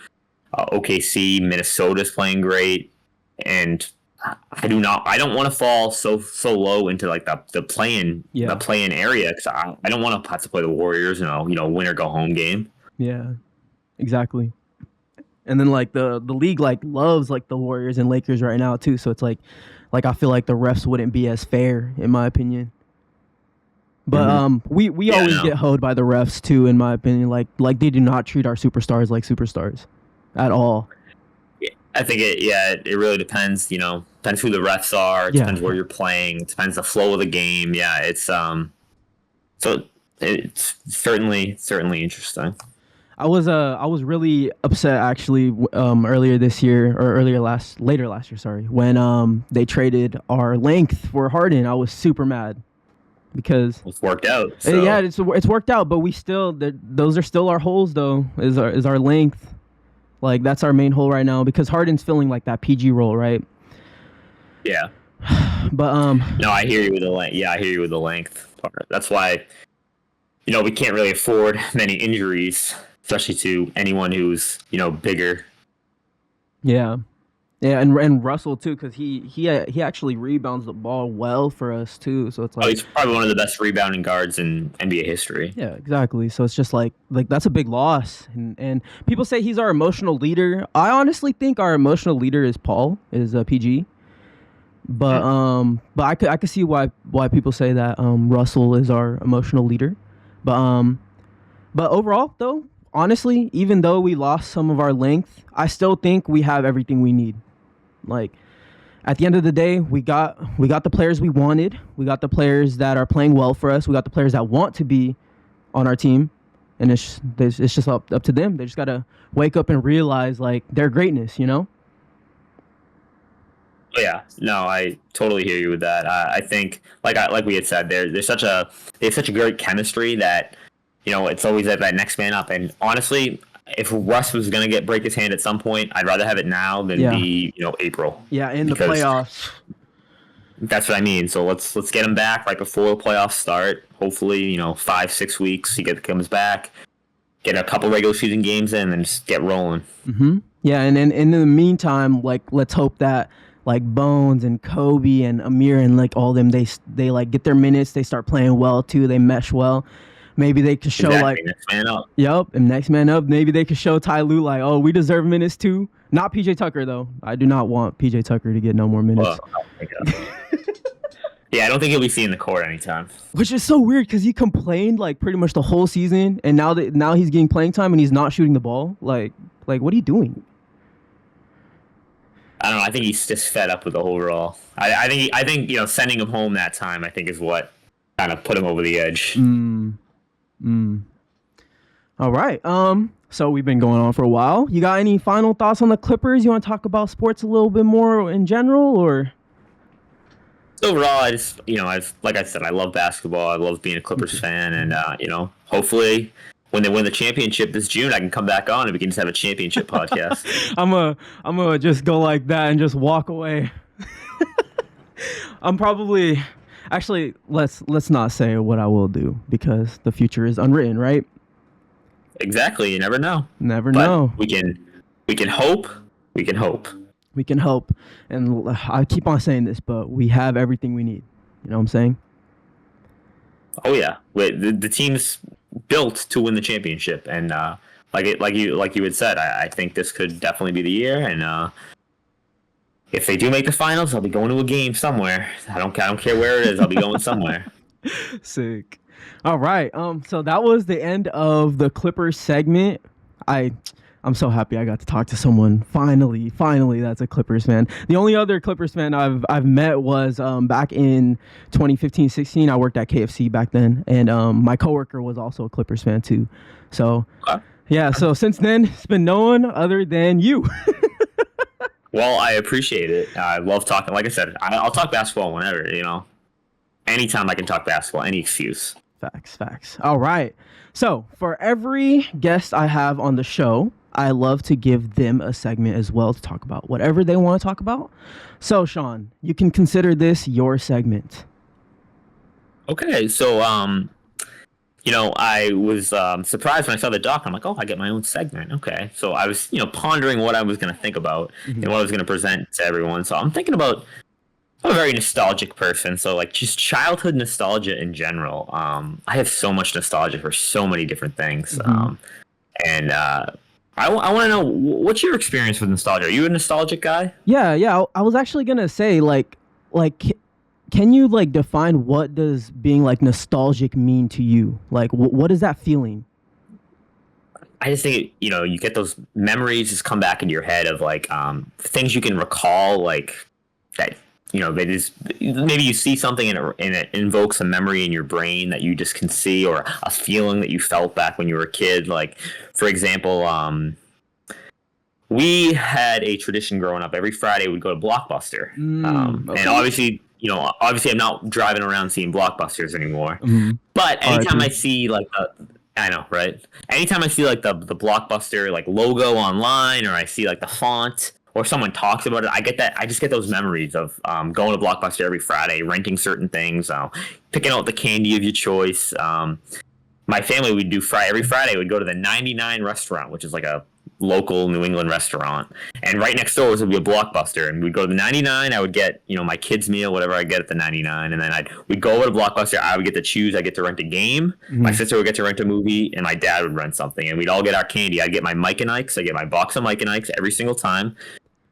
OKC, Minnesota's playing great, and I don't want to fall so low into like the play-in area because I don't want to have to play the Warriors, win or go home game. Yeah, exactly. And then like the league like loves like the Warriors and Lakers right now too, so it's like I feel like the refs wouldn't be as fair in my opinion. But mm-hmm. we always get hoed by the refs too, in my opinion. Like they do not treat our superstars like superstars. At all. I think it really depends, depends who the refs are, it depends where you're playing, it depends the flow of the game. Yeah, it's so it's certainly interesting. I was really upset actually earlier this year or later last year, sorry, when they traded our length for Harden. I was super mad because it's worked out. So. Yeah, it's worked out, but we still those are still our holes though. Is our length. Like, that's our main hole right now because Harden's filling, like, that PG role, right? Yeah. But, No, I hear you with the length. Yeah, I hear you with the length part. That's why, we can't really afford many injuries, especially to anyone who's, bigger. Yeah. Yeah, and Russell, too, because he actually rebounds the ball well for us, too. So it's like... he's probably one of the best rebounding guards in NBA history. Yeah, exactly. So it's just like that's a big loss. And people say he's our emotional leader. I honestly think our emotional leader is PG. But I could see why people say that Russell is our emotional leader. But overall though, honestly, even though we lost some of our length, I still think we have everything we need. Like at the end of the day, we got the players we wanted. We got the players that are playing well for us. We got the players that want to be on our team, and it's just up to them. They just gotta wake up and realize like their greatness, you know. Yeah, no, I totally hear you with that. I think, like we had said, they have such a great chemistry that, you know, it's always that next man up. And honestly, if Russ was gonna break his hand at some point, I'd rather have it now than be, you know, April. Yeah, in the playoffs. That's what I mean. So let's get him back right before the playoffs start. Hopefully, you know, 5-6 weeks he comes back, get a couple regular season games in, and just get rolling. Mm-hmm. Yeah, and then in the meantime, like let's hope that like Bones and Kobe and Amir and like all them, they like get their minutes. They start playing well too. They mesh well. Maybe they could show like next man up. Yep, and next man up. Maybe they could show Ty Lue like, oh, we deserve minutes too. Not PJ Tucker though. I do not want PJ Tucker to get no more minutes. Yeah, I don't think he'll be seeing the court anytime. Which is so weird because he complained like pretty much the whole season, and now he's getting playing time and he's not shooting the ball. Like what are you doing? I don't know. I think he's just fed up with the overall. I think you know, sending him home that time, I think, is what kind of put him over the edge. All right. So we've been going on for a while. You got any final thoughts on the Clippers? You want to talk about sports a little bit more in general, or? Overall, like I said, I love basketball. I love being a Clippers fan, and you know, hopefully, when they win the championship this June, I can come back on and we can just have a championship podcast. I'm gonna just go like that and just walk away. I'm probably actually let's not say what I will do because the future is unwritten, right? Exactly. You never know. Never know. We can hope. We can hope. We can hope. And I keep on saying this, but we have everything we need. You know what I'm saying? Oh yeah. The team's built to win the championship, and like you had said, I think this could definitely be the year. And if they do make the finals, I'll be going to a game somewhere. I don't care where it is. I'll be going somewhere. Sick. All right. So that was the end of the Clippers segment. I'm so happy I got to talk to someone finally that's a Clippers fan. The only other Clippers fan I've met was back in 2015-16. I worked at KFC back then, and my coworker was also a Clippers fan too. So yeah, so since then it's been no one other than you. Well, I appreciate it. I love talking. Like I said, I'll talk basketball whenever, you know. Anytime I can talk basketball, any excuse. Facts. All right. So for every guest I have on the show, I love to give them a segment as well to talk about whatever they want to talk about. So Sean, you can consider this your segment. Okay. So, you know, I was surprised when I saw the doc. I'm like, oh, I get my own segment. Okay. So I was, you know, pondering what I was going to think about and what I was going to present to everyone. So I'm thinking about, I'm a very nostalgic person. So like just childhood nostalgia in general. I have so much nostalgia for so many different things. And I want to know, what's your experience with nostalgia? Are you a nostalgic guy? Yeah. I was actually going to say like, can you like define what does being like nostalgic mean to you? Like, what is that feeling? I just think, you know, you get those memories just come back into your head of like things you can recall, like that, you know, they just, maybe you see something and it invokes a memory in your brain that you just can see, or a feeling that you felt back when you were a kid. Like, for example, we had a tradition growing up. Every Friday we'd go to Blockbuster. Okay. And obviously I'm not driving around seeing Blockbusters anymore. But anytime I see like I know, right? Anytime I see like the Blockbuster like logo online, or I see like the font, or someone talks about it, I just get those memories of going to Blockbuster every Friday, renting certain things, picking out the candy of your choice. My family would do every Friday we'd go to the 99 restaurant, which is like a local New England restaurant, and right next door would be a Blockbuster, and we'd go to the 99. I would get, you know, my kids meal, whatever I get at the 99, and then we'd go over to Blockbuster. I would get to choose. I get to rent a game. My sister would get to rent a movie, and my dad would rent something, and we'd all get our candy. I'd get my Mike and Ike's. I get my box of Mike and Ike's every single time.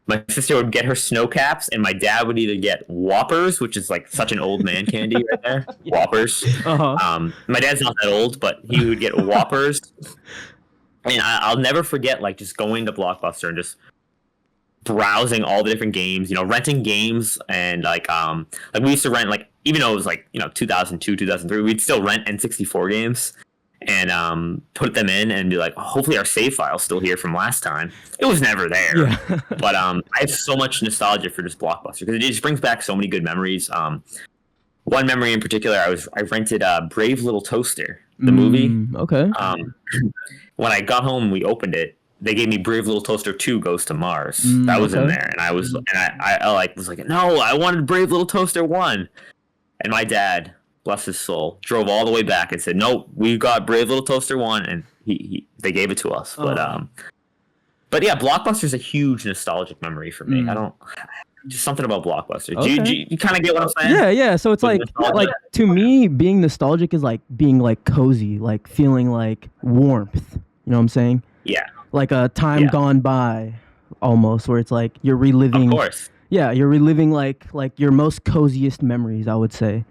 My sister would get her snow caps, and my dad would either get Whoppers, which is like such an old man candy right there. Yeah. Whoppers. My dad's not that old, but he would get Whoppers. And I'll never forget, like, just going to Blockbuster and just browsing all the different games, renting games, and like we used to rent, like, even though it was like 2002, 2003, we'd still rent N64 games and put them in and be like, hopefully our save file's still here from last time. It was never there. Yeah. But I have so much nostalgia for this Blockbuster because it just brings back so many good memories. One memory in particular, I rented Brave Little Toaster, the movie. Okay. When I got home and we opened it, they gave me Brave Little Toaster 2 Goes to Mars. That was in there, and I was like, no, I wanted Brave Little Toaster 1. And my dad, bless his soul, drove all the way back and said, no, we got Brave Little Toaster 1, and they gave it to us. But yeah, Blockbuster's a huge nostalgic memory for me. Just something about Blockbuster. Okay. Do you kind of get what I'm saying? Yeah. So it's like to me, being nostalgic is like being like cozy, like feeling like warmth. You know what I'm saying? Yeah. Like a time gone by, almost, where it's like you're reliving. Of course. Yeah, you're reliving like your most coziest memories, I would say.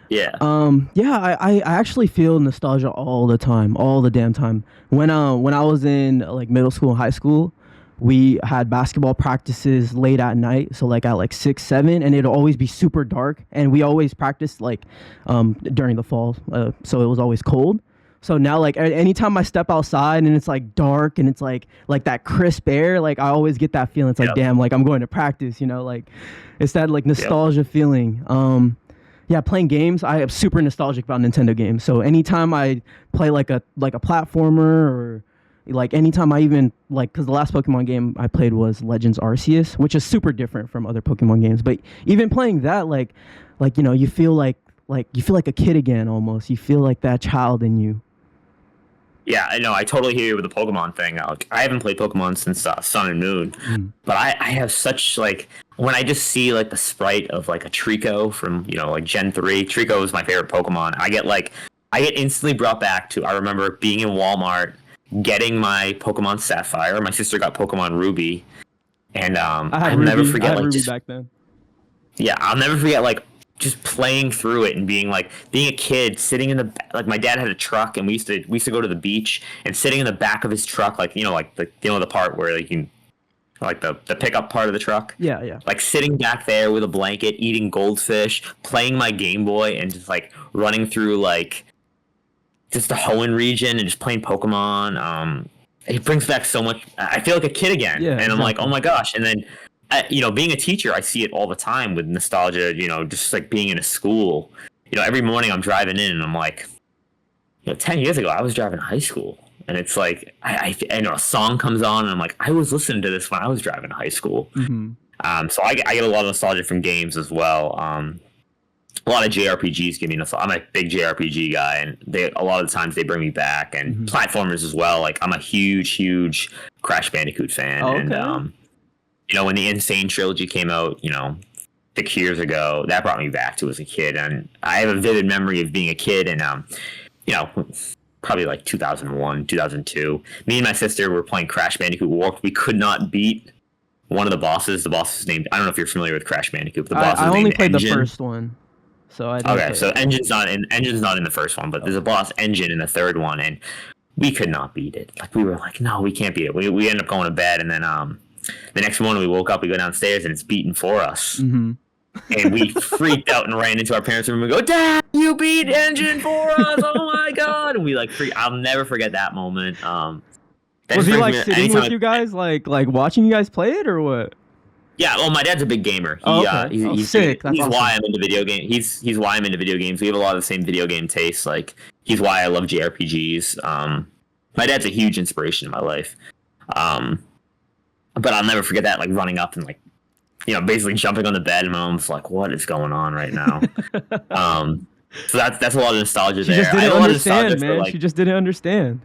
Yeah. I actually feel nostalgia all the time, all the damn time. When I was in like middle school and high school, we had basketball practices late at night, so like at like 6, 7, and it'd always be super dark. And we always practiced like during the fall, so it was always cold. So now, like, anytime I step outside and it's like dark and it's like that crisp air, like I always get that feeling. It's like, damn, like I'm going to practice, like it's that like nostalgia feeling. Yeah, playing games, I am super nostalgic about Nintendo games. So anytime I play like a platformer, or like anytime I even like, because the last Pokemon game I played was Legends Arceus, which is super different from other Pokemon games. But even playing that, like you feel like a kid again almost. You feel like that child in you. Yeah, I know. I totally hear you with the Pokemon thing. Like, I haven't played Pokemon since Sun and Moon, but I have such, like, when I just see like the sprite of like a Trico from like Gen 3. Trico is my favorite Pokemon. I get instantly brought back to, I remember being in Walmart, getting my Pokemon Sapphire. My sister got Pokemon Ruby, and I'll never forget Ruby back then. Yeah, I'll never forget like just playing through it and being a kid sitting in the, like, my dad had a truck and we used to go to the beach, and sitting in the back of his truck, like the part where like you like the pickup part of the truck. Yeah. Like sitting back there with a blanket, eating goldfish, playing my Game Boy, and just like running through like just the Hoenn region and just playing Pokemon. It brings back so much. I feel like a kid again. Yeah, and I'm like, oh my gosh. And then being a teacher, I see it all the time with nostalgia, just like being in a school. Every morning I'm driving in and I'm like, 10 years ago, I was driving to high school. And it's like, I know a song comes on and I'm like, I was listening to this when I was driving to high school. Mm-hmm. So I get a lot of nostalgia from games as well. A lot of JRPGs give me nostalgia. I'm a big JRPG guy, and a lot of the times they bring me back. And platformers as well. Like, I'm a huge Crash Bandicoot fan. Oh, okay. And, when the Insane trilogy came out, 6 years ago, that brought me back to as a kid. And I have a vivid memory of being a kid and, probably like 2001, 2002. Me and my sister were playing Crash Bandicoot Warped. We could not beat one of the bosses. The boss is named, I don't know if you're familiar with Crash Bandicoot, but the boss is named I only played Engine. The first one. So I okay, so Engine's not in the first one, but there's a boss, Engine, in the third one, and we could not beat it. Like, we were like, no, we can't beat it. We ended up going to bed, and then the next morning we woke up, we go downstairs, and it's beaten for us. Mm-hmm. And we freaked out and ran into our parents' room and we go, Dad, you beat Engine for us! Oh my god! And we like I'll never forget that moment. Was he like sitting with you guys, like watching you guys play it, or what? Yeah, well, my dad's a big gamer. He's sick. He's awesome. Why I'm into video games. He's why I'm into video games. We have a lot of the same video game tastes. Like, he's why I love JRPGs. My dad's a huge inspiration in my life. But I'll never forget that, like, running up and like, basically jumping on the bed, and my mom's like, "What is going on right now?" So that's a lot of nostalgia there. She just didn't understand, man. She just didn't understand.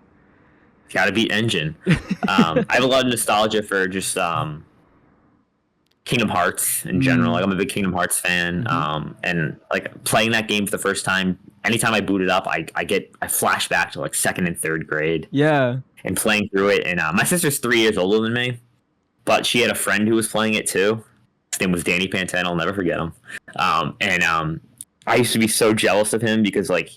Gotta beat Engine. I have a lot of nostalgia for just Kingdom Hearts in general. Like, I'm a big Kingdom Hearts fan, and like playing that game for the first time. Anytime I boot it up, I flash back to like 2nd and 3rd grade. Yeah. And playing through it, and my sister's 3 years older than me. but she had a friend who was playing it too. His name was Danny Pantano. I'll never forget him. I used to be so jealous of him because, like,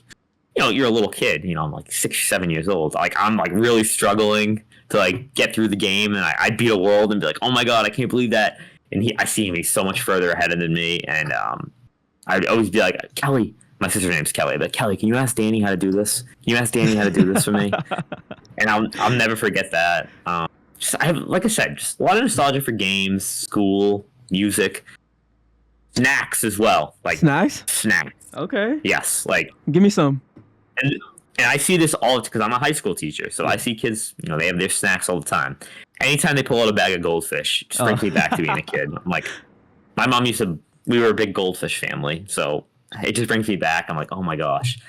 you know, you're a little kid. You know, I'm like 6 or 7 years old. Like, I'm like really struggling to like get through the game, and I'd beat a world and be like, oh my god, I can't believe that. And I see him; he's so much further ahead than me. And I'd always be like, Kelly. My sister's name's Kelly. But Kelly, can you ask Danny how to do this? Can you ask Danny how to do this for me? And I'll never forget that. Like I said, just a lot of nostalgia for games, school, music, snacks as well. Like snacks. Okay. Yes. Like, give me some. And I see this all because I'm a high school teacher, so I see kids. You know, they have their snacks all the time. Anytime they pull out a bag of goldfish, it just brings me back to being a kid. I'm like, my mom used to. We were a big goldfish family, so it just brings me back. I'm like, oh my gosh.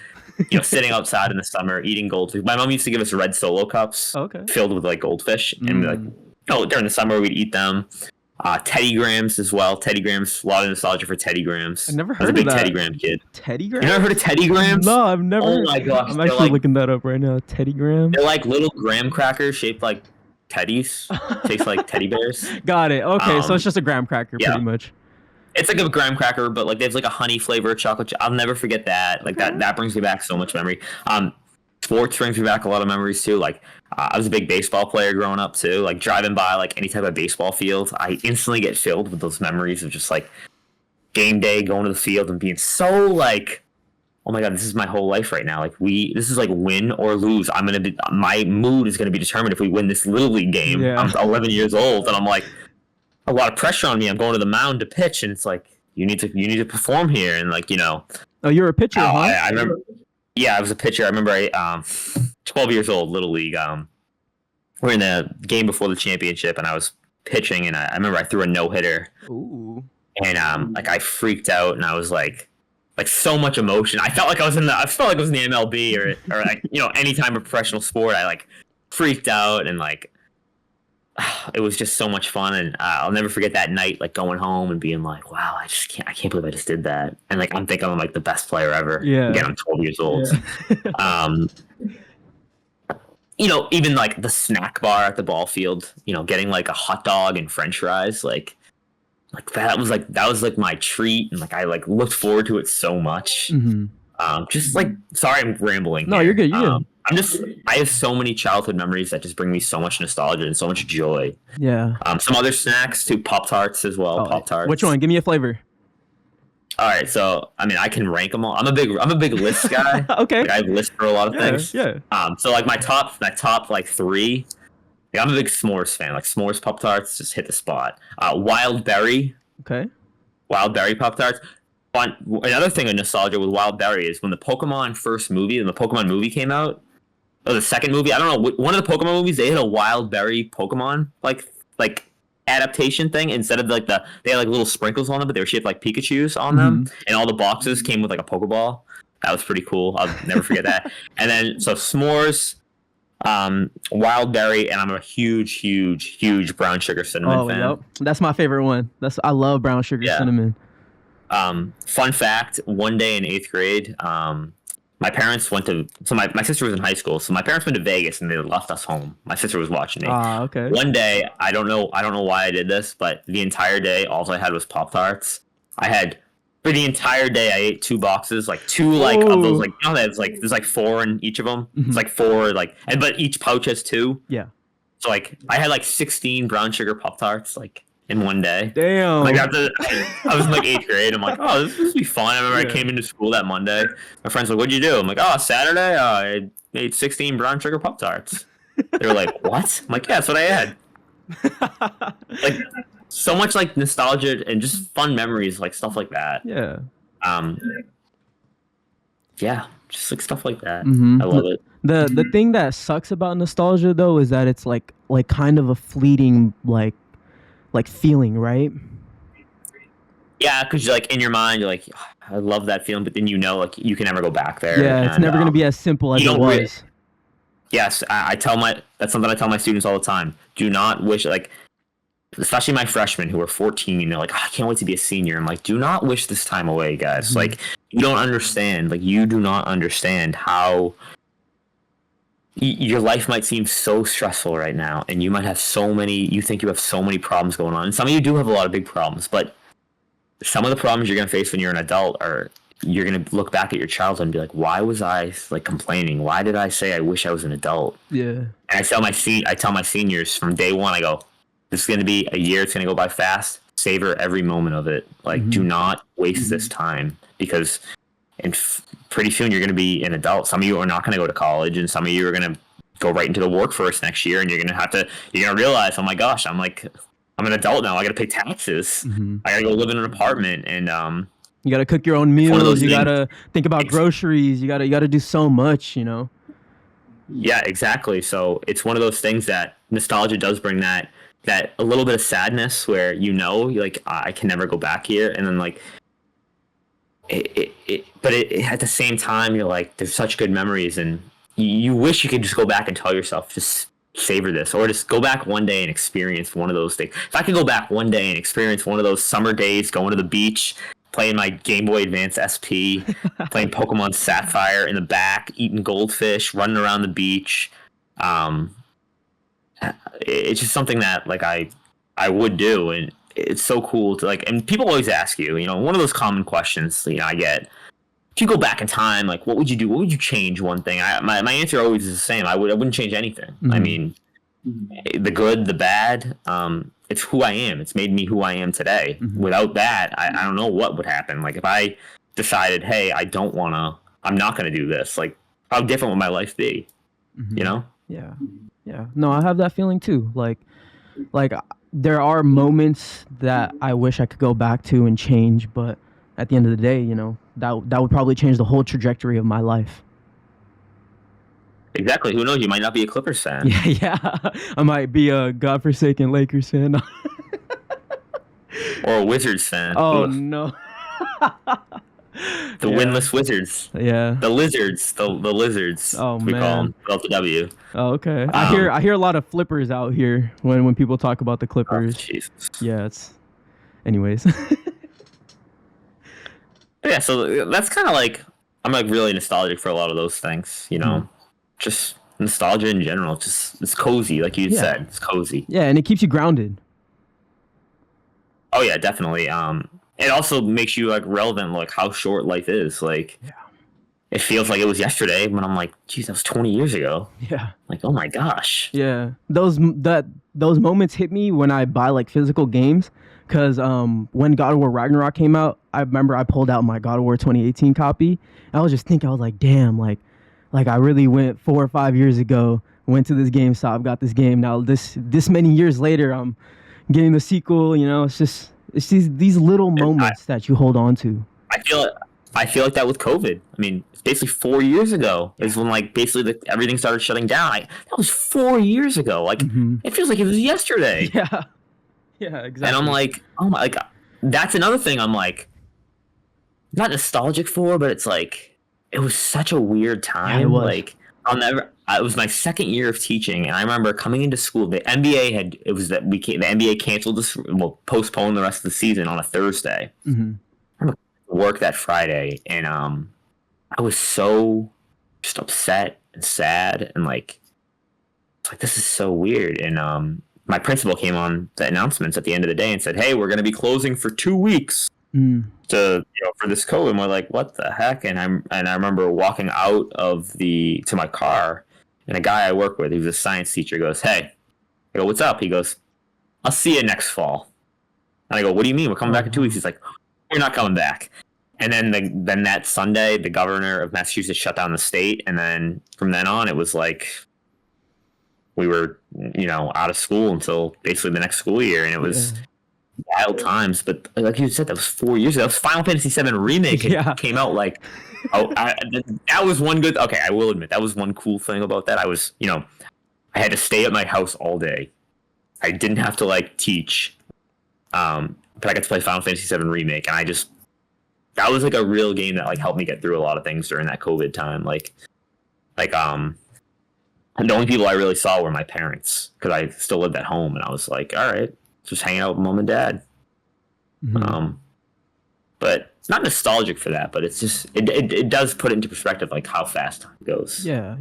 You know, sitting outside in the summer, eating goldfish. My mom used to give us red Solo cups filled with like goldfish. And like, during the summer, we'd eat them. Teddy Grahams as well. Teddy Grahams, a lot of nostalgia for Teddy Grahams. I never heard of that. I was a big that. Teddy Graham kid. Teddy Grahams? You never heard of Teddy Grahams? No, I've never. Oh my gosh. I'm actually looking that up right now. Teddy Grahams? They're like little graham crackers shaped like teddies. Taste like teddy bears. Got it. Okay, so it's just a graham cracker pretty much. It's like a graham cracker, but like there's like a honey flavor chocolate. I'll never forget that. Like that brings me back so much memory. Sports brings me back a lot of memories too. Like I was a big baseball player growing up too. Like driving by like any type of baseball field, I instantly get filled with those memories of just like game day, going to the field and being so like, oh my god, this is my whole life right now. Like this is like win or lose. My mood is gonna be determined if we win this little league game. Yeah. I'm 11 years old and I'm like, a lot of pressure on me. I'm going to the mound to pitch, and it's like you need to perform here, and like, you know. Oh, you're a pitcher, huh? I remember. Yeah, I was a pitcher. I remember 12 years old, little league. We're in the game before the championship, and I was pitching, and I remember I threw a no hitter. Ooh. And like I freaked out, and I was like so much emotion. I felt like I was in the MLB or like, you know, any time of professional sport. I like freaked out and like. It was just so much fun, and I'll never forget that night, like going home and being like, "Wow, I can't believe I just did that." And like I'm thinking I'm like the best player ever. Yeah. Again, I'm 12 years old. Yeah. You know, even like the snack bar at the ball field, you know, getting like a hot dog and French fries, like that was like my treat, and like I like looked forward to it so much. Mm-hmm. Just like, sorry, I'm rambling. No, here. You're good. You're good. I have so many childhood memories that just bring me so much nostalgia and so much joy. Yeah. Some other snacks too, Pop-Tarts as well. Pop-Tarts. Which one? Give me a flavor. All right, so I mean, I can rank them all. I'm a big list guy. Okay. Like, I have lists for a lot of things. Yeah. So like my top like three. Like, I'm a big s'mores fan. Like s'mores Pop-Tarts just hit the spot. Wild berry. Okay. Wild berry Pop-Tarts. Another thing of nostalgia with Wild Berry is when the Pokemon first movie and the Pokemon movie came out, or the second movie, I don't know, one of the Pokemon movies, they had a Wild Berry Pokemon like adaptation thing. Instead of like they had like little sprinkles on them, but they were shaped like Pikachu's on them, and all the boxes came with like a Pokeball. That was pretty cool. I'll never forget that. And then so s'mores, Wild Berry, and I'm a huge brown sugar cinnamon fan. Yep. That's my favorite one. I love brown sugar cinnamon. Fun fact, one day in 8th grade, my parents went to, so my sister was in high school, so my parents went to Vegas and they left us home. My sister was watching me. Okay. One day, I don't know why I did this, but the entire day, all I had was Pop-Tarts. For the entire day, I ate 2 boxes, like 2 like of those, like, you know, there's like 4 in each of them. Mm-hmm. It's like 4, like, but each pouch has 2. Yeah. So like, I had like 16 brown sugar Pop-Tarts, like, in one day. Damn. Like I was in like 8th grade. I'm like, oh, this will be fun. I remember I came into school that Monday. My friends were like, what'd you do? I'm like, oh, Saturday, I ate 16 brown sugar Pop-Tarts. They were like, what? I'm like, yeah, that's what I had. Like, so much like nostalgia and just fun memories, like stuff like that. Yeah. Yeah, just like stuff like that. Mm-hmm. I love it. The thing that sucks about nostalgia though is that it's like kind of a fleeting like feeling, right? Yeah, because you're like in your mind, you're like, oh, I love that feeling, but then you know, like you can never go back there. Yeah, it's never gonna be as simple as it was. Yes, that's something I tell my students all the time. Do not wish, like, especially my freshmen who are 14, they're like, oh, I can't wait to be a senior. I'm like, do not wish this time away, guys. Mm-hmm. Like, you don't understand. Like, you do not understand how your life might seem so stressful right now, and you might have you think you have so many problems going on. And some of you do have a lot of big problems, but some of the problems you're going to face when you're an adult are, you're going to look back at your childhood and be like, why was I like complaining? Why did I say I wish I was an adult? Yeah. And I tell my seniors from day one, I go, this is going to be a year. It's going to go by fast. Savor every moment of it. Like, do not waste this time, because pretty soon you're going to be an adult. Some of you are not going to go to college, and some of you are going to go right into the workforce next year, and you're going to realize, oh my gosh, I'm an adult now. I got to pay taxes. I got to go live in an apartment, and you got to cook your own meals. You got to think about groceries. You got to do so much, you know. Yeah, exactly. So it's one of those things that nostalgia does bring, that a little bit of sadness, where like, I can never go back here, and then like but at the same time, you're like, there's such good memories, and you wish you could just go back and tell yourself, just savor this, or just go back one day and experience one of those things. If I could go back one day and experience one of those summer days, going to the beach, playing my Game Boy Advance SP, playing Pokemon Sapphire in the back, eating goldfish, running around the beach, it's just something that like I would do. And it's so cool to like, and people always ask you, one of those common questions, I get, if you go back in time, like, what would you do? What would you change? One thing. My answer always is the same. I wouldn't change anything. I mean, the good, the bad, it's who I am. It's made me who I am today. Without that, I don't know what would happen. Like, if I decided, hey, I'm not going to do this, like, how different would my life be? Yeah. No, I have that feeling too. Like there are moments that I wish I could go back to and change, but at the end of the day, that would probably change the whole trajectory of my life. Exactly. Who knows? You might not be a Clippers fan. Yeah. I might be a godforsaken Lakers fan. Or a Wizards fan. Oh, no. The winless Wizards. Yeah. The Lizards. The Lizards. Oh, we man. call them. Spelled the W. Oh, okay. I hear a lot of flippers out here when people talk about the Clippers. Oh, Jesus. Yeah, it's... Anyways. Yeah, so that's kind of like... I'm like really nostalgic for a lot of those things, Just nostalgia in general. It's cozy, like you said. It's cozy. Yeah, and it keeps you grounded. Oh, yeah, definitely. It also makes you like relevant, like how short life is. Like, it feels like it was yesterday, but I'm like, geez, that was 20 years ago. Yeah. Like, oh my gosh. Yeah. Those moments hit me when I buy like physical games, because when God of War Ragnarok came out, I remember I pulled out my God of War 2018 copy. I was just thinking, I was like, damn, like I really went 4 or 5 years ago, went to this GameStop, got this game. Now this many years later, I'm getting the sequel. It's these little moments that you hold on to. I feel like that with COVID. I mean, it's basically 4 years ago is when like basically everything started shutting down. That was 4 years ago. Like, it feels like it was yesterday. Yeah. Yeah, exactly. And I'm like, oh my, like, that's another thing I'm like, not nostalgic for, but it's like, it was such a weird time. Yeah, it was. Like, it was my second year of teaching, and I remember coming into school. The NBA the NBA canceled postponed the rest of the season on a Thursday. I remember work that Friday, and I was so just upset and sad, and like, it's like, this is so weird. And my principal came on the announcements at the end of the day and said, hey, we're going to be closing for 2 weeks for this COVID. And we're like, what the heck? And I remember walking out to my car, and a guy I work with, he was a science teacher, goes, hey. I go, what's up? He goes, I'll see you next fall. And I go, what do you mean? We're coming back in 2 weeks. He's like, you're not coming back. And then that Sunday, the governor of Massachusetts shut down the state. And then from then on, it was like, we were, out of school until basically the next school year, and it was wild times. But like you said, that was 4 years ago. That was Final Fantasy VII Remake. It came out like, that was one good. Okay, I will admit that was one cool thing about that. I was, I had to stay at my house all day. I didn't have to like teach, but I got to play Final Fantasy VII Remake, and that was like a real game that like helped me get through a lot of things during that COVID time. And the only people I really saw were my parents, because I still lived at home, and I was like, all right, just hanging out with mom and dad. But it's not nostalgic for that, but it's just, it does put it into perspective, like how fast time goes. Yeah.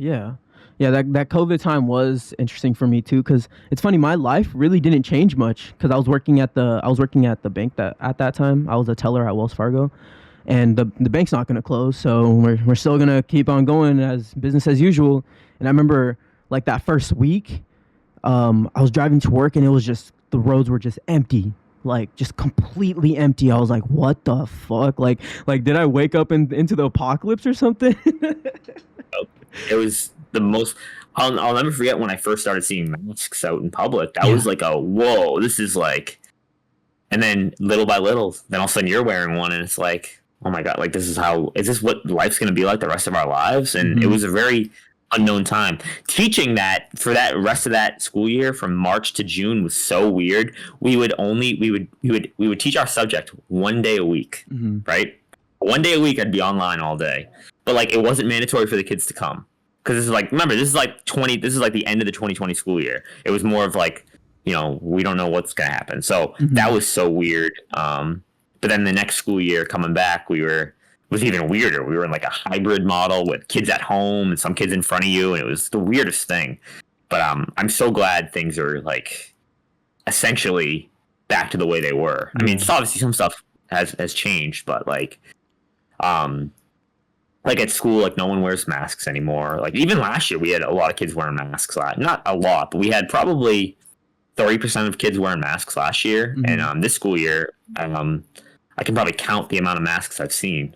Yeah, that COVID time was interesting for me too, because it's funny. My life really didn't change much because I was working at the bank that at that time I was a teller at Wells Fargo, and the bank's not gonna close, so we're still gonna keep on going as business as usual. And I remember like that first week, I was driving to work and it was just the roads were just empty, like just completely empty. I was like, what the fuck? Like did I wake up into the apocalypse or something? It was the most. I'll never forget when I first started seeing masks out in public. That Yeah. was like a whoa. This is like, and then little by little, then all of a sudden you're wearing one, and it's like, oh my god, like is this what life's gonna be like the rest of our lives? And it Hmm. was a very unknown time. Teaching that for that rest of that school year from March to June was so weird. We would teach our subject 1 day a week, Hmm. right? 1 day a week I'd be online all day. But like it wasn't mandatory for the kids to come. Because this is like remember, this is like the end of the 2020 school year. It was more of like, we don't know what's gonna happen. So that Hmm. was so weird. But then the next school year coming back, was even weirder. We were in like a hybrid model with kids at home and some kids in front of you, and it was the weirdest thing. But I'm so glad things are like essentially back to the way they were. I mean, Yeah. it's obviously some stuff has changed, but um, like at school, like no one wears masks anymore. Like even last year, we had a lot of kids wearing masks. Not a lot, but we had probably 30% of kids wearing masks last year. And Hmm. this school year, I can probably count the amount of masks I've seen.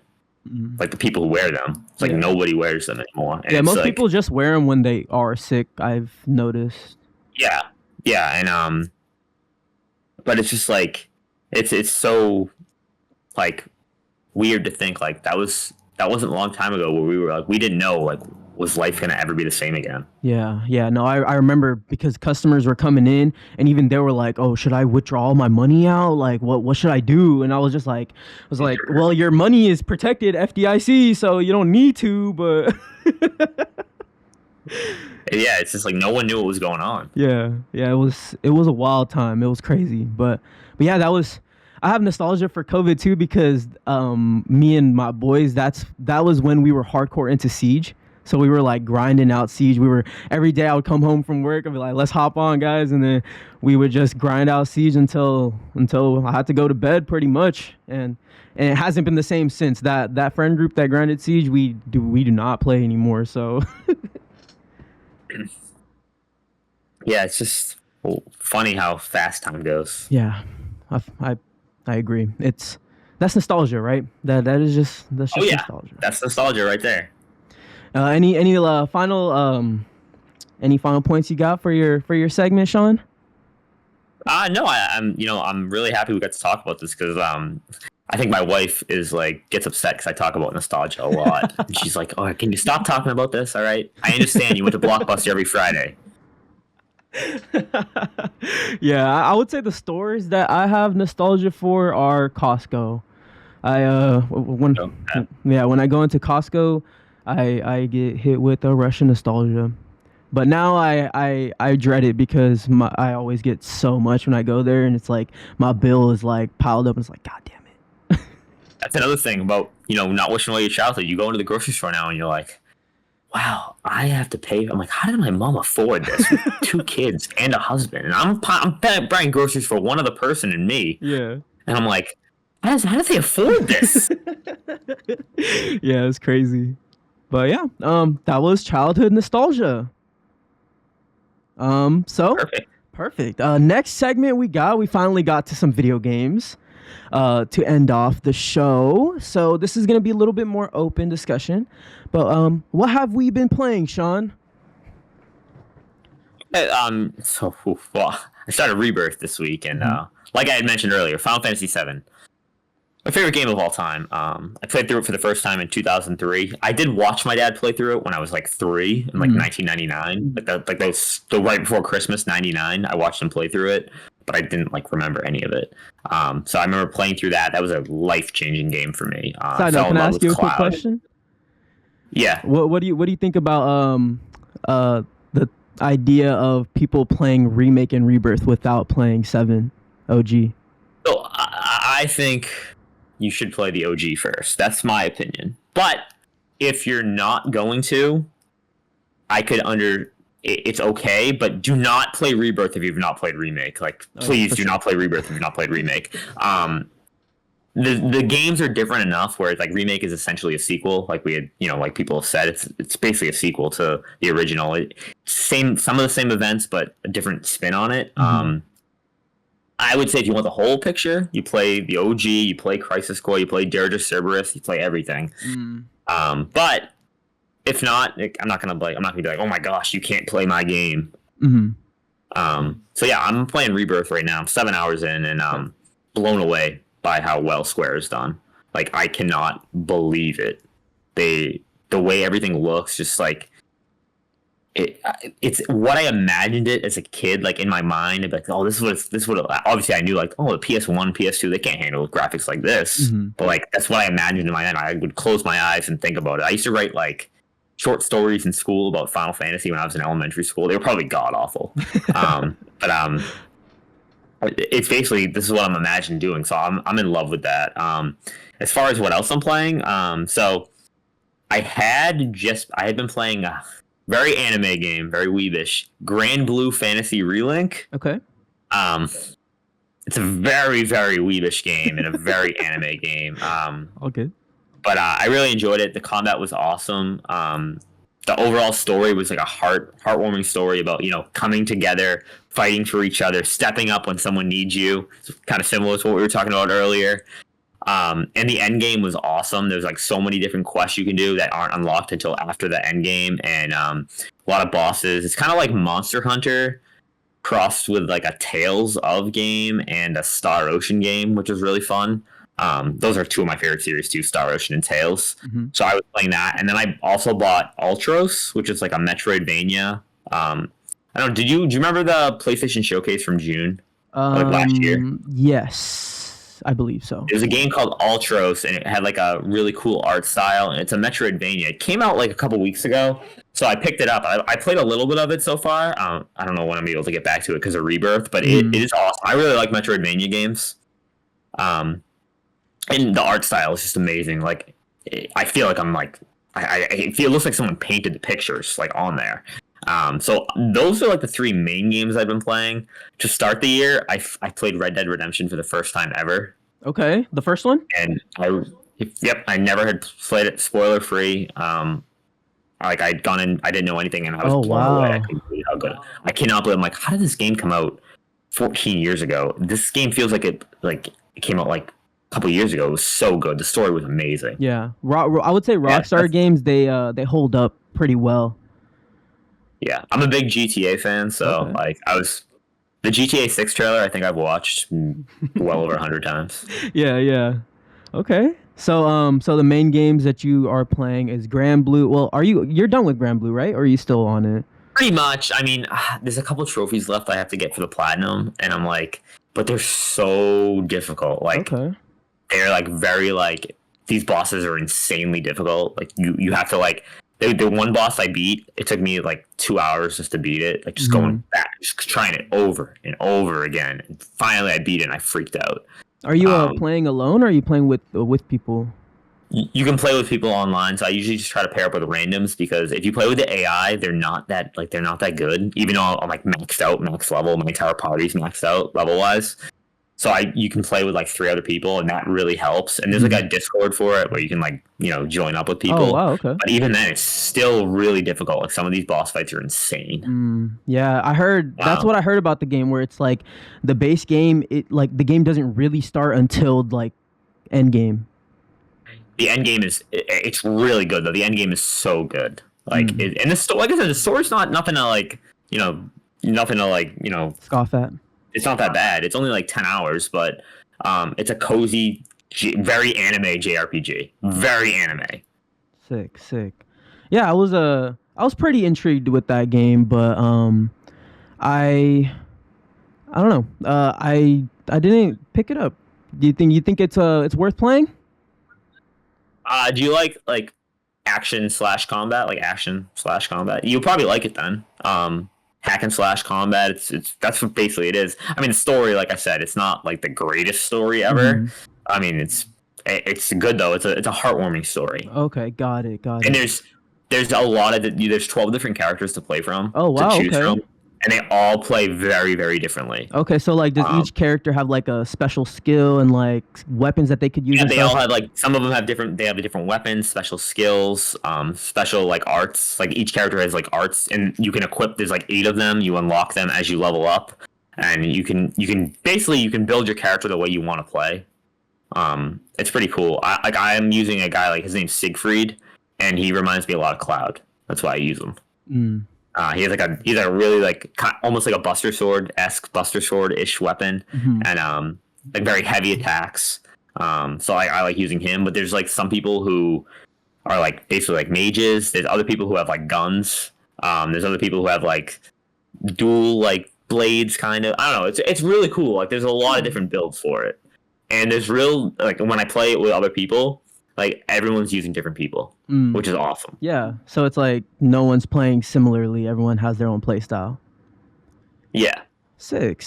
Hmm. Like the people who wear them, it's like Yeah. nobody wears them anymore. And Yeah, it's most people like, just wear them when they are sick. I've noticed. yeah, yeah, and but it's just like it's so like weird to think like that wasn't a long time ago where we were like we didn't know like was life gonna ever be the same again. Yeah, yeah. No, I remember because customers were coming in and even they were like, "Oh, should I withdraw all my money out? Like, what should I do?" And I was like, "Well, your money is protected FDIC, so you don't need to." But Yeah, it's just like no one knew what was going on. yeah, yeah. It was a wild time. It was crazy, but yeah, that was. I have nostalgia for COVID too because me and my boys that was when we were hardcore into Siege. So we were like grinding out Siege. We were every day I would come home from work and be like, "Let's hop on, guys," and then we would just grind out Siege until I had to go to bed, pretty much. And it hasn't been the same since. That friend group that grinded Siege, we do not play anymore. So Yeah, it's just funny how fast time goes. yeah, I, I I agree. That's nostalgia, right? That's Oh just yeah, nostalgia. that's nostalgia right there. Any final points you got for your segment, Sean? No, I'm really happy we got to talk about this because I think my wife is like gets upset because I talk about nostalgia a lot, and she's like, "Oh, can you stop talking about this? All right, I understand you went to Blockbuster every Friday." Yeah, I would say the stores that I have nostalgia for are Costco. When So, yeah, when I go into Costco, I get hit with a rush of nostalgia. But now I dread it because I always get so much when I go there, and it's like my bill is like piled up, and it's like, God damn it. that's another thing about not wishing away your childhood. You go into the grocery store now and you're like, "Wow, I have to pay." I'm like, "How did my mom afford this with two kids and a husband?" And I'm buying groceries for one other person and me, Yeah. and I'm like, "How do they afford this?" Yeah, it's crazy. But yeah, that was childhood nostalgia. So Perfect. perfect. Next segment we finally got to some video games. To end off the show. So this is gonna be a little bit more open discussion. But what have we been playing, Sean? Well, I started Rebirth this week, and Mm-hmm. like I had mentioned earlier, Final Fantasy VII, my favorite game of all time. I played through it for the first time in 2003. I did watch my dad play through it when I was like 3 in like Mm-hmm. 1999, like those the right before Christmas '99. I watched him play through it, but I didn't like remember any of it. So I remember playing through that. That was a life changing game for me. I Side note, fell can in I love ask with you a quick Cloud. question? Yeah. What do you think about the idea of people playing remake and rebirth without playing 7 OG? So I think you should play the OG first. That's my opinion. But if you're not going to, I could it's okay, but do not play Rebirth if you've not played Remake. Like, please do not play Rebirth if you've not played Remake. The games are different enough where like Remake is essentially a sequel. Like we had, like people have said, it's basically a sequel to the original. Some of the same events, but a different spin on it. I would say if you want the whole picture, you play the OG, you play Crisis Core, you play Dirge of Cerberus, you play everything. But if not, I'm not gonna be like, oh my gosh, you can't play my game. So yeah, I'm playing Rebirth right now. I'm 7 hours in, and blown away by how well Square has done. Like, I cannot believe it. The way everything looks, just like it's what I imagined it as a kid. Like in my mind, like, oh, this would. Obviously, I knew like, oh, the PS1, PS2, they can't handle graphics like this. But like, that's what I imagined in my head. I would close my eyes and think about it. I used to write like short stories in school about Final Fantasy when I was in elementary school. They were probably god awful. But it's basically, this is what I'm imagining doing. So I'm in love with that. As far as what else I'm playing, so I had been playing a very anime game, very weebish, Grand Blue Fantasy Relink. Okay. It's a very, very weebish game and a very anime game. Okay. But I really enjoyed it. The combat was awesome. The overall story was like a heartwarming story about, coming together, fighting for each other, stepping up when someone needs you. It's kind of similar to what we were talking about earlier. And the end game was awesome. There's like so many different quests you can do that aren't unlocked until after the end game, and a lot of bosses. It's kind of like Monster Hunter crossed with like a Tales of game and a Star Ocean game, which was really fun. Those are two of my favorite series too, Star Ocean and Tales. So I was playing that, and then I also bought Ultros, which is like a Metroidvania. I don't know. Do you remember the PlayStation Showcase from June, like last year? Yes, I believe so. There's a game called Ultros, and it had like a really cool art style, and it's a Metroidvania. It came out like a couple weeks ago, so I picked it up. I played a little bit of it so far. I don't know when I'm able to get back to it because of Rebirth, but it is awesome. I really like Metroidvania games. And the art style is just amazing. Like, I feel like I'm like, it looks like someone painted the pictures like on there. So those are like the three main games I've been playing. To start the year, I played Red Dead Redemption for the first time ever. Okay, the first one? And I never had played it spoiler free. I'd gone in, I didn't know anything, and I was blown away. I couldn't believe how good. I cannot believe. I'm like, how did this game come out 14 years ago? This game feels like it came out like a couple years ago. It was so good. The story was amazing. Yeah, I would say Rockstar games, they hold up pretty well. Yeah, I'm a big GTA fan, so the GTA 6 trailer, I think I've watched well over 100 times. Yeah. Okay. So the main games that you are playing is Grand Blue. Well, you're done with Grand Blue, right? Or are you still on it? Pretty much. I mean, there's a couple trophies left I have to get for the platinum, and I'm like, but they're so difficult. Like, they're like very like, these bosses are insanely difficult. Like you have to like, the one boss I beat, it took me like 2 hours just to beat it. Like just going back, just trying it over and over again. And finally I beat it and I freaked out. Are you playing alone, or are you playing with people? You can play with people online, so I usually just try to pair up with randoms, because if you play with the AI, they're not that good. Even though I'm like max level, my entire party's maxed out level wise. So you can play with like 3 other people, and that really helps. And there's like a Discord for it where you can like, join up with people. Oh, wow, okay. But even then, it's still really difficult. Like some of these boss fights are insane. Yeah, I heard that's what I heard about the game, where it's like the base game, the game doesn't really start until like end game. The end game it's really good though. The end game is so good. Like and the story, like I said, the story's not nothing to like, nothing to like, scoff at. It's not that bad. It's only like 10 hours, but it's a cozy, very anime JRPG. Very anime. Sick. Yeah, I was pretty intrigued with that game, but I don't know. I didn't pick it up. Do you think it's worth playing? Do you like action/combat? Like action/combat? You'll probably like it then. Hack and slash combat. That's what basically it is. I mean, the story, like I said, it's not like the greatest story ever. I mean, it's good though. It's a heartwarming story. Okay, got it. And there's there's a lot of there's 12 different characters to play from. Oh wow, to choose okay. from, and they all play very, very differently. Okay, so like, does each character have like a special skill and like weapons that they could use? Yeah, and they stuff? all have like some of them have different. They have different weapons, special skills, special like arts. Like each character has like arts, and you can equip. There's like 8 of them. You unlock them as you level up, and you can basically you can build your character the way you want to play. It's pretty cool. I am using a guy like his name's Siegfried, and he reminds me a lot of Cloud. That's why I use him. Mm. He's a really like almost like a Buster Sword esque Buster Sword ish weapon, and like very heavy attacks. So I like using him. But there's like some people who are like basically like mages. There's other people who have like guns. There's other people who have like dual like blades, kind of. I don't know. It's really cool. Like there's a lot of different builds for it, and there's real like when I play it with other people, like everyone's using different people, which is awesome. Yeah, so it's like no one's playing similarly. Everyone has their own play style. Yeah. Sick.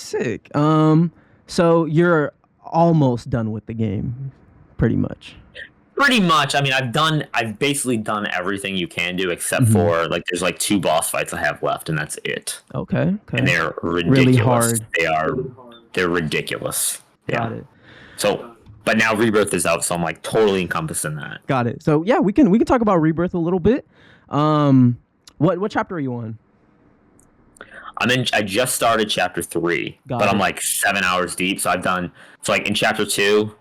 So you're almost done with the game, pretty much. Pretty much. I mean, I've basically done everything you can do except for like there's like 2 boss fights I have left, and that's it. Okay. And they're ridiculous. Really hard. They're ridiculous. Yeah. Got it. So, but now Rebirth is out, so I'm like totally encompassed in that. Got it. So yeah, we can talk about Rebirth a little bit. What chapter are you on? I just started chapter 3, but I'm like 7 hours deep. So like in chapter 2,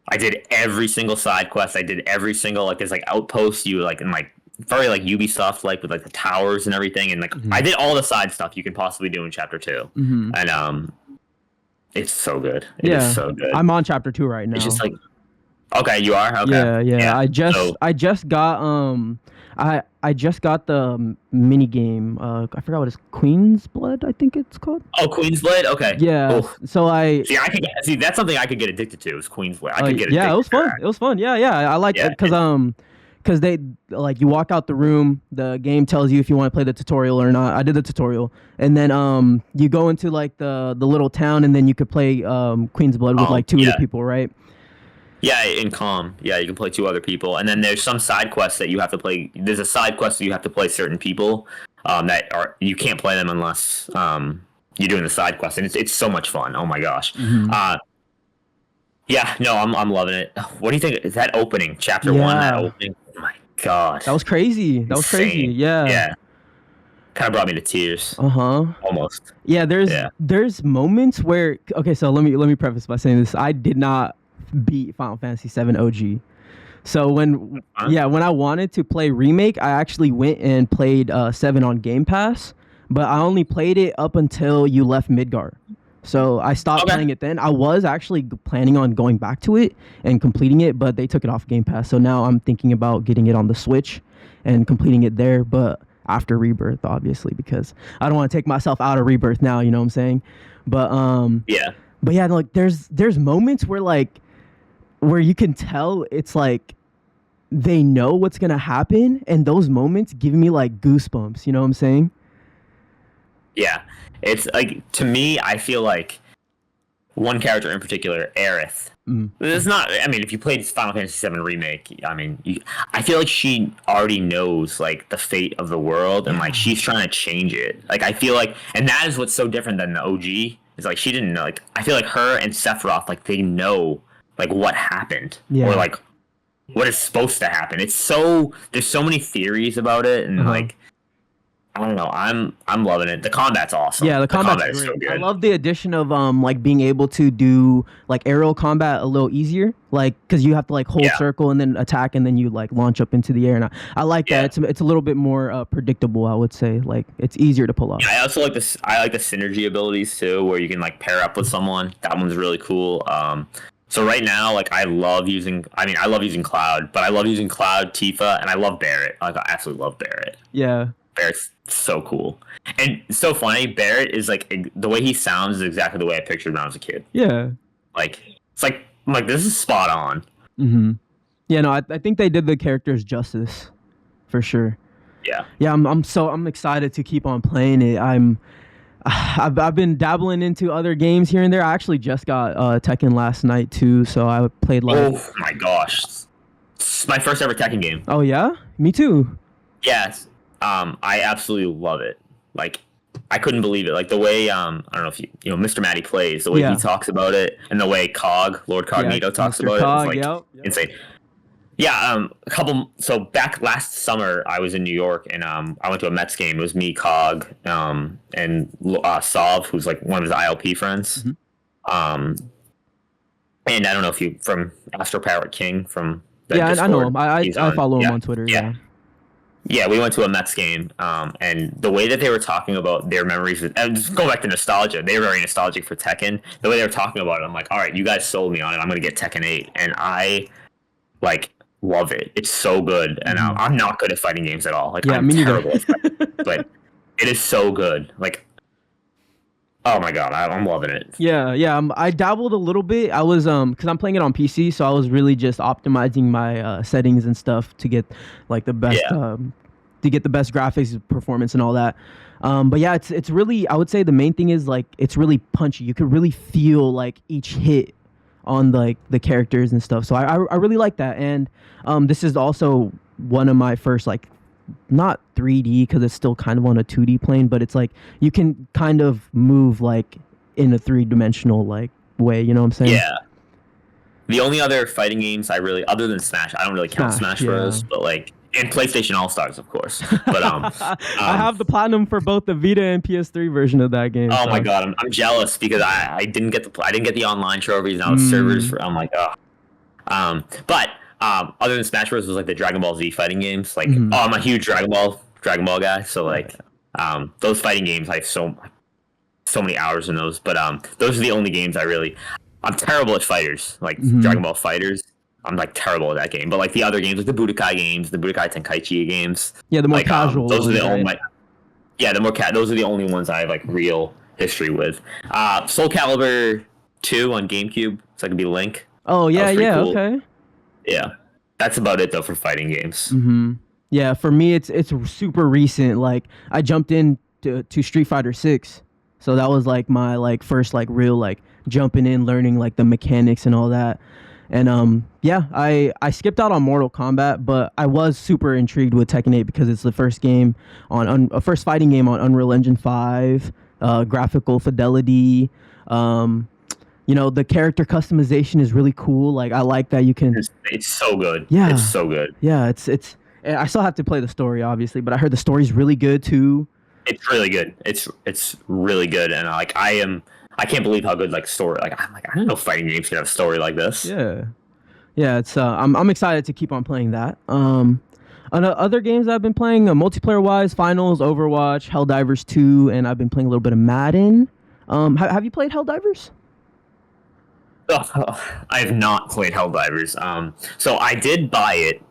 I did every single side quest. I did every single like there's like outposts you like in like very like Ubisoft like with like the towers and everything, and like I did all the side stuff you can possibly do in chapter 2, and it's so good. It is so good. I'm on chapter 2 right now. It's just like okay, you are okay. Yeah. I just got I just got the mini game. I forgot what it's Queen's Blood, I think it's called. Oh, Queen's Blood. Okay. Yeah. Oof. So see that's something I could get addicted to. Is Queen's Blood. I could get addicted. Yeah, it was fun. It was fun. Yeah. I like it because they like you walk out the room, the game tells you if you want to play the tutorial or not. I did the tutorial, and then you go into like the little town, and then you could play Queen's Blood with like 2 other people, right? Yeah, in Calm. Yeah, you can play 2 other people, and then there's some side quests that you have to play. There's a side quest that you have to play certain people that you can't play them unless you're doing the side quest, and it's so much fun. Oh my gosh. Yeah, no, I'm loving it. What do you think? Is that opening chapter 1? That opening. Oh my god. That was crazy. That was crazy. Yeah. Yeah. Kind of brought me to tears. Almost. Yeah. There's moments where so let me preface by saying this. I did not beat Final Fantasy VII OG. So when I wanted to play Remake, I actually went and played 7 on Game Pass, but I only played it up until you left Midgar. So I stopped playing it then. I was actually planning on going back to it and completing it, but they took it off Game Pass. So now I'm thinking about getting it on the Switch and completing it there, but after Rebirth, obviously, because I don't want to take myself out of Rebirth now, you know what I'm saying? But But yeah, like there's moments where you can tell it's like they know what's gonna happen, and those moments give me like goosebumps, you know what I'm saying? Yeah, it's like, to me, I feel like one character in particular, Aerith. It's not. I mean, if you played Final Fantasy VII Remake, I mean, I feel like she already knows like the fate of the world, and like she's trying to change it. Like I feel like, and that is what's so different than the OG. Is like she didn't know. Like I feel like her and Sephiroth, like they know like what happened, or like what is supposed to happen. It's so there's so many theories about it, and like I don't know. I'm loving it. The combat's awesome. Yeah, the combat is so good. I love the addition of like being able to do like aerial combat a little easier, like because you have to like hold circle and then attack, and then you like launch up into the air. And I like that. It's a little bit more predictable, I would say. Like it's easier to pull off. Yeah, I also like this. I like the synergy abilities too, where you can like pair up with someone. That one's really cool. So right now, like I love using Cloud, but I love using Cloud, Tifa, and I love Barret. Like I absolutely love Barret. Yeah. Barret's so cool. And it's so funny, Barret is like, the way he sounds is exactly the way I pictured when I was a kid. Yeah. Like, it's like, I'm like, this is spot on. Yeah, no, I think they did the characters justice, for sure. Yeah. Yeah, I'm excited to keep on playing it. I've been dabbling into other games here and there. I actually just got Tekken last night too, so I played like. Oh my gosh, it's my first ever Tekken game. Oh yeah, me too. Yes. I absolutely love it. Like, I couldn't believe it. Like the way I don't know if you know Mr. Matty plays, the way he Yeah. talks about it, and the way Lord Yeah, Cognito talks Mr. about it is Cog. like Yep. insane. Yeah, a couple. So back last summer, I was in New York, and I went to a Mets game. It was me, Cog, and Sav, who's like one of his ILP friends. Mm-hmm. Um, and I don't know if you from Astro Parrot King from the Yeah, I know Discord. him. I follow him Yeah, on Twitter. yeah, Yeah. yeah. We went to a Mets game, and the way that they were talking about their memories, and just go back to nostalgia. They were very nostalgic for Tekken. The way they were talking about it, I'm like, all right, you guys sold me on it. I'm gonna get Tekken 8, and I like love it. It's so good, and I'm not good at fighting games at all. Like Yeah, I'm me neither. terrible at fighting, but it is so good. Like, oh my god, I'm loving it. Yeah. I dabbled a little bit. I was because I'm playing it on PC, so I was really just optimizing my settings and stuff to get like the best Yeah. to get the best graphics, performance, and all that. But yeah, it's really, I would say the main thing is like it's really punchy. You could really feel like each hit on like the characters and stuff. So I really like that. And this is also one of my first like not 3D because it's still kind of on a 2D plane, but it's like you can kind of move like in a three-dimensional like way. You know what I'm saying? Yeah. The only other fighting games I really, other than Smash, I don't really count Smash Bros. But like, and PlayStation All Stars, of course. But I have the platinum for both the Vita and PS3 version of that game. Oh so. my god, I'm jealous because I didn't get the online trophies. Now the servers for I'm like, oh. But other than Smash Bros was like the Dragon Ball Z fighting games. Like, oh, I'm a huge Dragon Ball guy. So like, those fighting games, I have so many hours in those. But those are the only games I'm terrible at fighters, like Dragon Ball Fighters. I'm like terrible at that game. But like the other games, like the Budokai games, the Budokai Tenkaichi games. Yeah, the more like, casual. Those are the right? only. Yeah, those are the only ones I have like real history with. Soul Calibur 2 on GameCube, so I could be Link. Oh yeah, cool. Okay. Yeah, that's about it though for fighting games. Yeah, for me it's super recent. Like I jumped in to Street Fighter 6, so that was like my like first like real like jumping in, learning like the mechanics and all that. And yeah, I skipped out on Mortal Kombat, but I was super intrigued with Tekken 8 because it's the first game on first fighting game on Unreal Engine 5, graphical fidelity. You know, the character customization is really cool. Like I like that you can. It's so good. Yeah, it's so good. Yeah, it's. I still have to play the story, obviously, but I heard the story's really good too. It's really good. It's really good, and like I can't believe how good like story. Like I'm like I don't know fighting games can have a story like this. Yeah. It's I'm excited to keep on playing that. Other games I've been playing, multiplayer wise, Finals, Overwatch, Helldivers 2, and I've been playing a little bit of Madden. Have you played Helldivers? I have not played Helldivers. So I did buy it.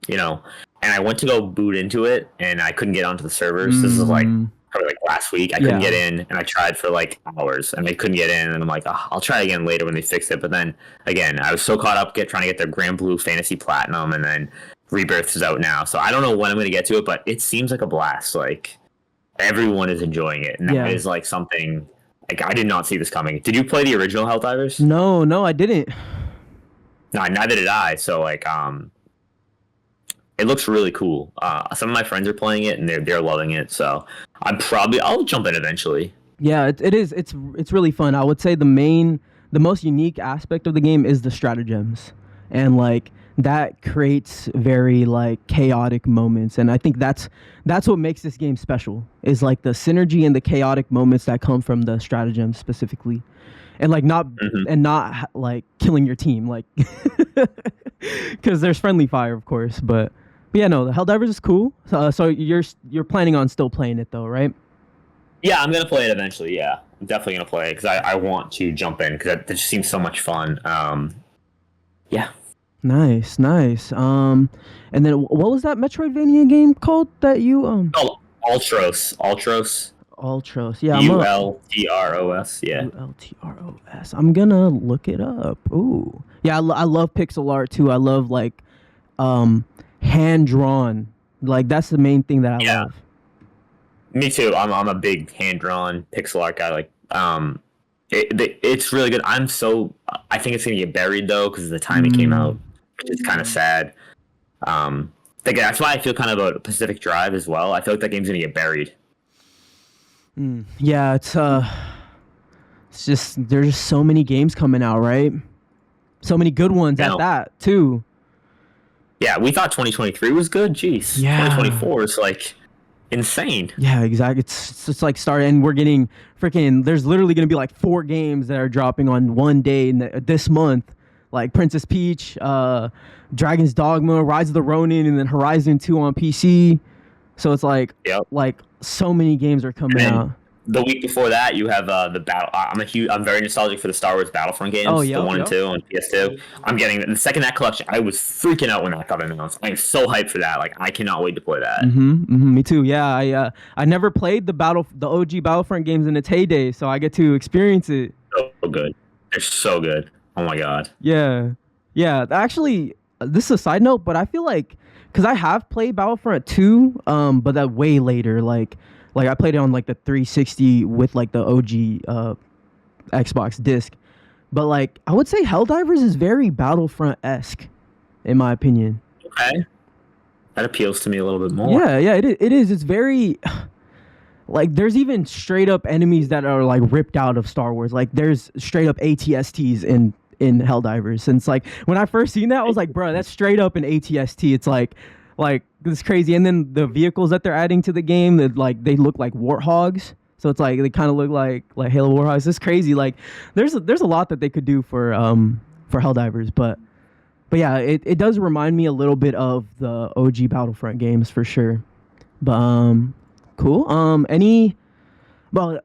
You know, and I went to go boot into it, and I couldn't get onto the servers. This is like probably like last week. I couldn't get in, and I tried for like hours, and they couldn't get in. And I'm like, oh, I'll try again later when they fix it. But then again, I was so caught up trying to get their Grand Blue Fantasy Platinum, and then Rebirth is out now, so I don't know when I'm going to get to it. But it seems like a blast. Like everyone is enjoying it, and that is like something. Like I did not see this coming. Did you play the original Helldivers? No, I didn't. No, neither did I. So like, it looks really cool. Some of my friends are playing it and they're loving it. So I'll jump in eventually. Yeah, it is. It's really fun. I would say the most unique aspect of the game is the stratagems, and like that creates very like chaotic moments. And I think that's what makes this game special. Is like the synergy and the chaotic moments that come from the stratagems specifically. And like not like killing your team, like because there's friendly fire, of course. But yeah, no, the Helldivers is cool. So you're planning on still playing it though, right? Yeah, I'm gonna play it eventually. Yeah, I'm definitely gonna play it because I want to jump in because it just seems so much fun. Yeah. Nice. And then what was that Metroidvania game called that you Oh, Ultros. Ultros. Yeah. ULTROS. Yeah. ULTROS. I'm gonna look it up. Ooh. Yeah, I love pixel art too. I love like hand drawn. Like that's the main thing that I love. Me too. I'm a big hand drawn pixel art guy. Like it's really good. I think it's gonna get buried though because of the time it came out, which is kind of sad. Like, that's why I feel kind of about Pacific Drive as well. I feel like that game's gonna get buried. Yeah, it's just there's just so many games coming out, right? So many good ones at that too. Yeah, we thought 2023 was good. Jeez, yeah. 2024 is like insane. Yeah, exactly. It's like starting, and we're getting freaking. There's literally gonna be like 4 games that are dropping on one day this month, like Princess Peach, Dragon's Dogma, Rise of the Ronin, and then Horizon 2 on PC. So it's like, like so many games are coming out. The week before that, you have the battle. I'm very nostalgic for the Star Wars Battlefront games, the 1 and 2 on PS2. I'm getting the second that collection. I was freaking out when that got announced. I'm so hyped for that. Like, I cannot wait to play that. Me too. Yeah, I never played the OG Battlefront games in its heyday, so I get to experience it. So good. They're so good. Oh my god. Yeah. Actually, this is a side note, but I feel like because I have played Battlefront 2, but that way later, like I played it on like the 360 with like the OG Xbox disc. But like I would say Helldivers is very Battlefront-esque, in my opinion. Okay. That appeals to me a little bit more. Yeah, it is. It's very like there's even straight up enemies that are like ripped out of Star Wars. Like there's straight up ATSTs in Helldivers. And it's like when I first seen that, I was like, bro, that's straight up an ATST. It's like it's crazy. And then the vehicles that they're adding to the game, that like they look like warthogs. So it's like they kind of look like Halo warthogs. It's crazy. Like there's a lot that they could do for Helldivers, but yeah, it does remind me a little bit of the OG Battlefront games for sure. But cool. Well,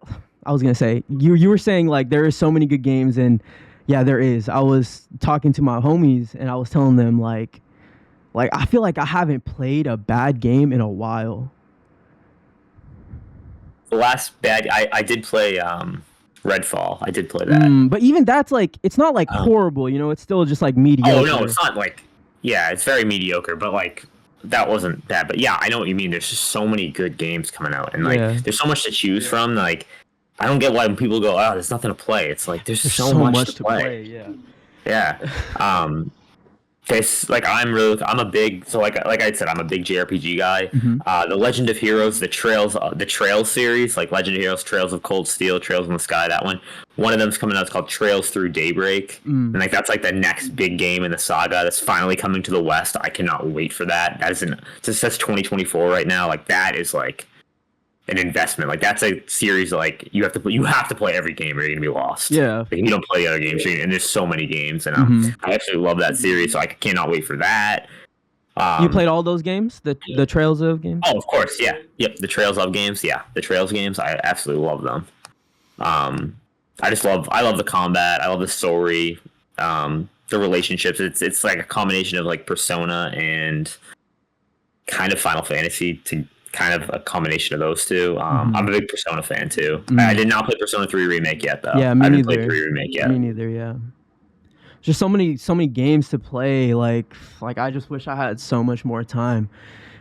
I was gonna say you were saying like there are so many good games, and yeah, there is. I was talking to my homies and I was telling them like I feel like I haven't played a bad game in a while. The last bad I did play Redfall. I did play that. But even that's like it's not like horrible, you know, it's still just like mediocre. Oh no, it's not like it's very mediocre, but like that wasn't bad. But yeah, I know what you mean. There's just so many good games coming out, and like there's so much to choose from. Like I don't get why when people go, "Oh, there's nothing to play." It's like there's so much to play. Yeah. This like I'm a big like I said, I'm a big JRPG guy. The Legend of Heroes, the Trails series, like Legend of Heroes, Trails of Cold Steel, Trails in the Sky. That one of them's coming out. It's called Trails Through Daybreak, and like that's like the next big game in the saga that's finally coming to the West. I cannot wait for that. That's 2024 right now. Like that is like an investment. Like that's a series like you have to play every game or you're gonna be lost. Yeah. Like, you don't play the other games, and there's so many games, and I actually love that series, so I cannot wait for that. You played all those games, the Trails of games? Oh, of course, yeah, yep, the Trails of games, the Trails games. I absolutely love them. I love the combat. I love the story, the relationships. It's like a combination of like Persona and kind of Final Fantasy to. Kind of a combination of those two. I'm a big Persona fan too. I did not play Persona 3 Remake yet though. Yeah, me I neither. Played 3 Remake yet. Me neither. Yeah. Just so many games to play. Like I just wish I had so much more time.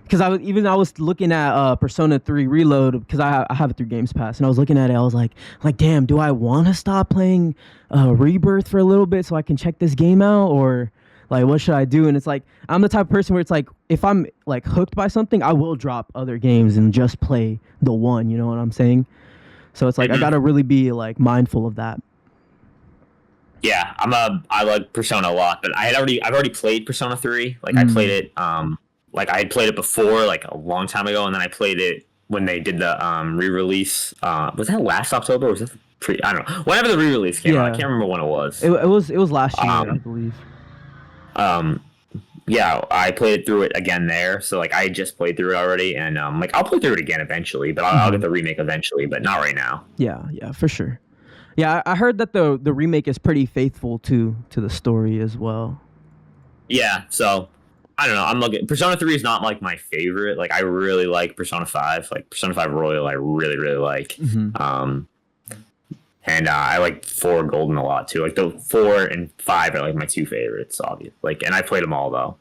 Because I was looking at Persona 3 Reload because I have it through Games Pass, and I was looking at it. I was like, damn, do I want to stop playing Rebirth for a little bit so I can check this game out, or like what should I do? And it's like I'm the type of person where it's like if I'm like hooked by something, I will drop other games and just play the one. You know what I'm saying? So it's like I gotta really be like mindful of that. Yeah, I like Persona a lot, but I've already played Persona 3. Like I played it like I had played it before like a long time ago, and then I played it when they did the re-release. Was that last October or was that I don't know. Whenever the re-release came out, I can't remember when it was. It was last year, I believe. Yeah, I played it through it again there. So like I just played through it already, and like I'll play through it again eventually, but I'll get the remake eventually, but not right now. Yeah, for sure. Yeah, I heard that the remake is pretty faithful to the story as well. Yeah, so I don't know. I'm looking. Persona 3 is not like my favorite. Like I really like Persona 5. Like Persona 5 Royal, I really really like. And I like 4 Golden a lot too. Like the 4 and 5 are like my 2 favorites, obviously. Like, and I played them all though.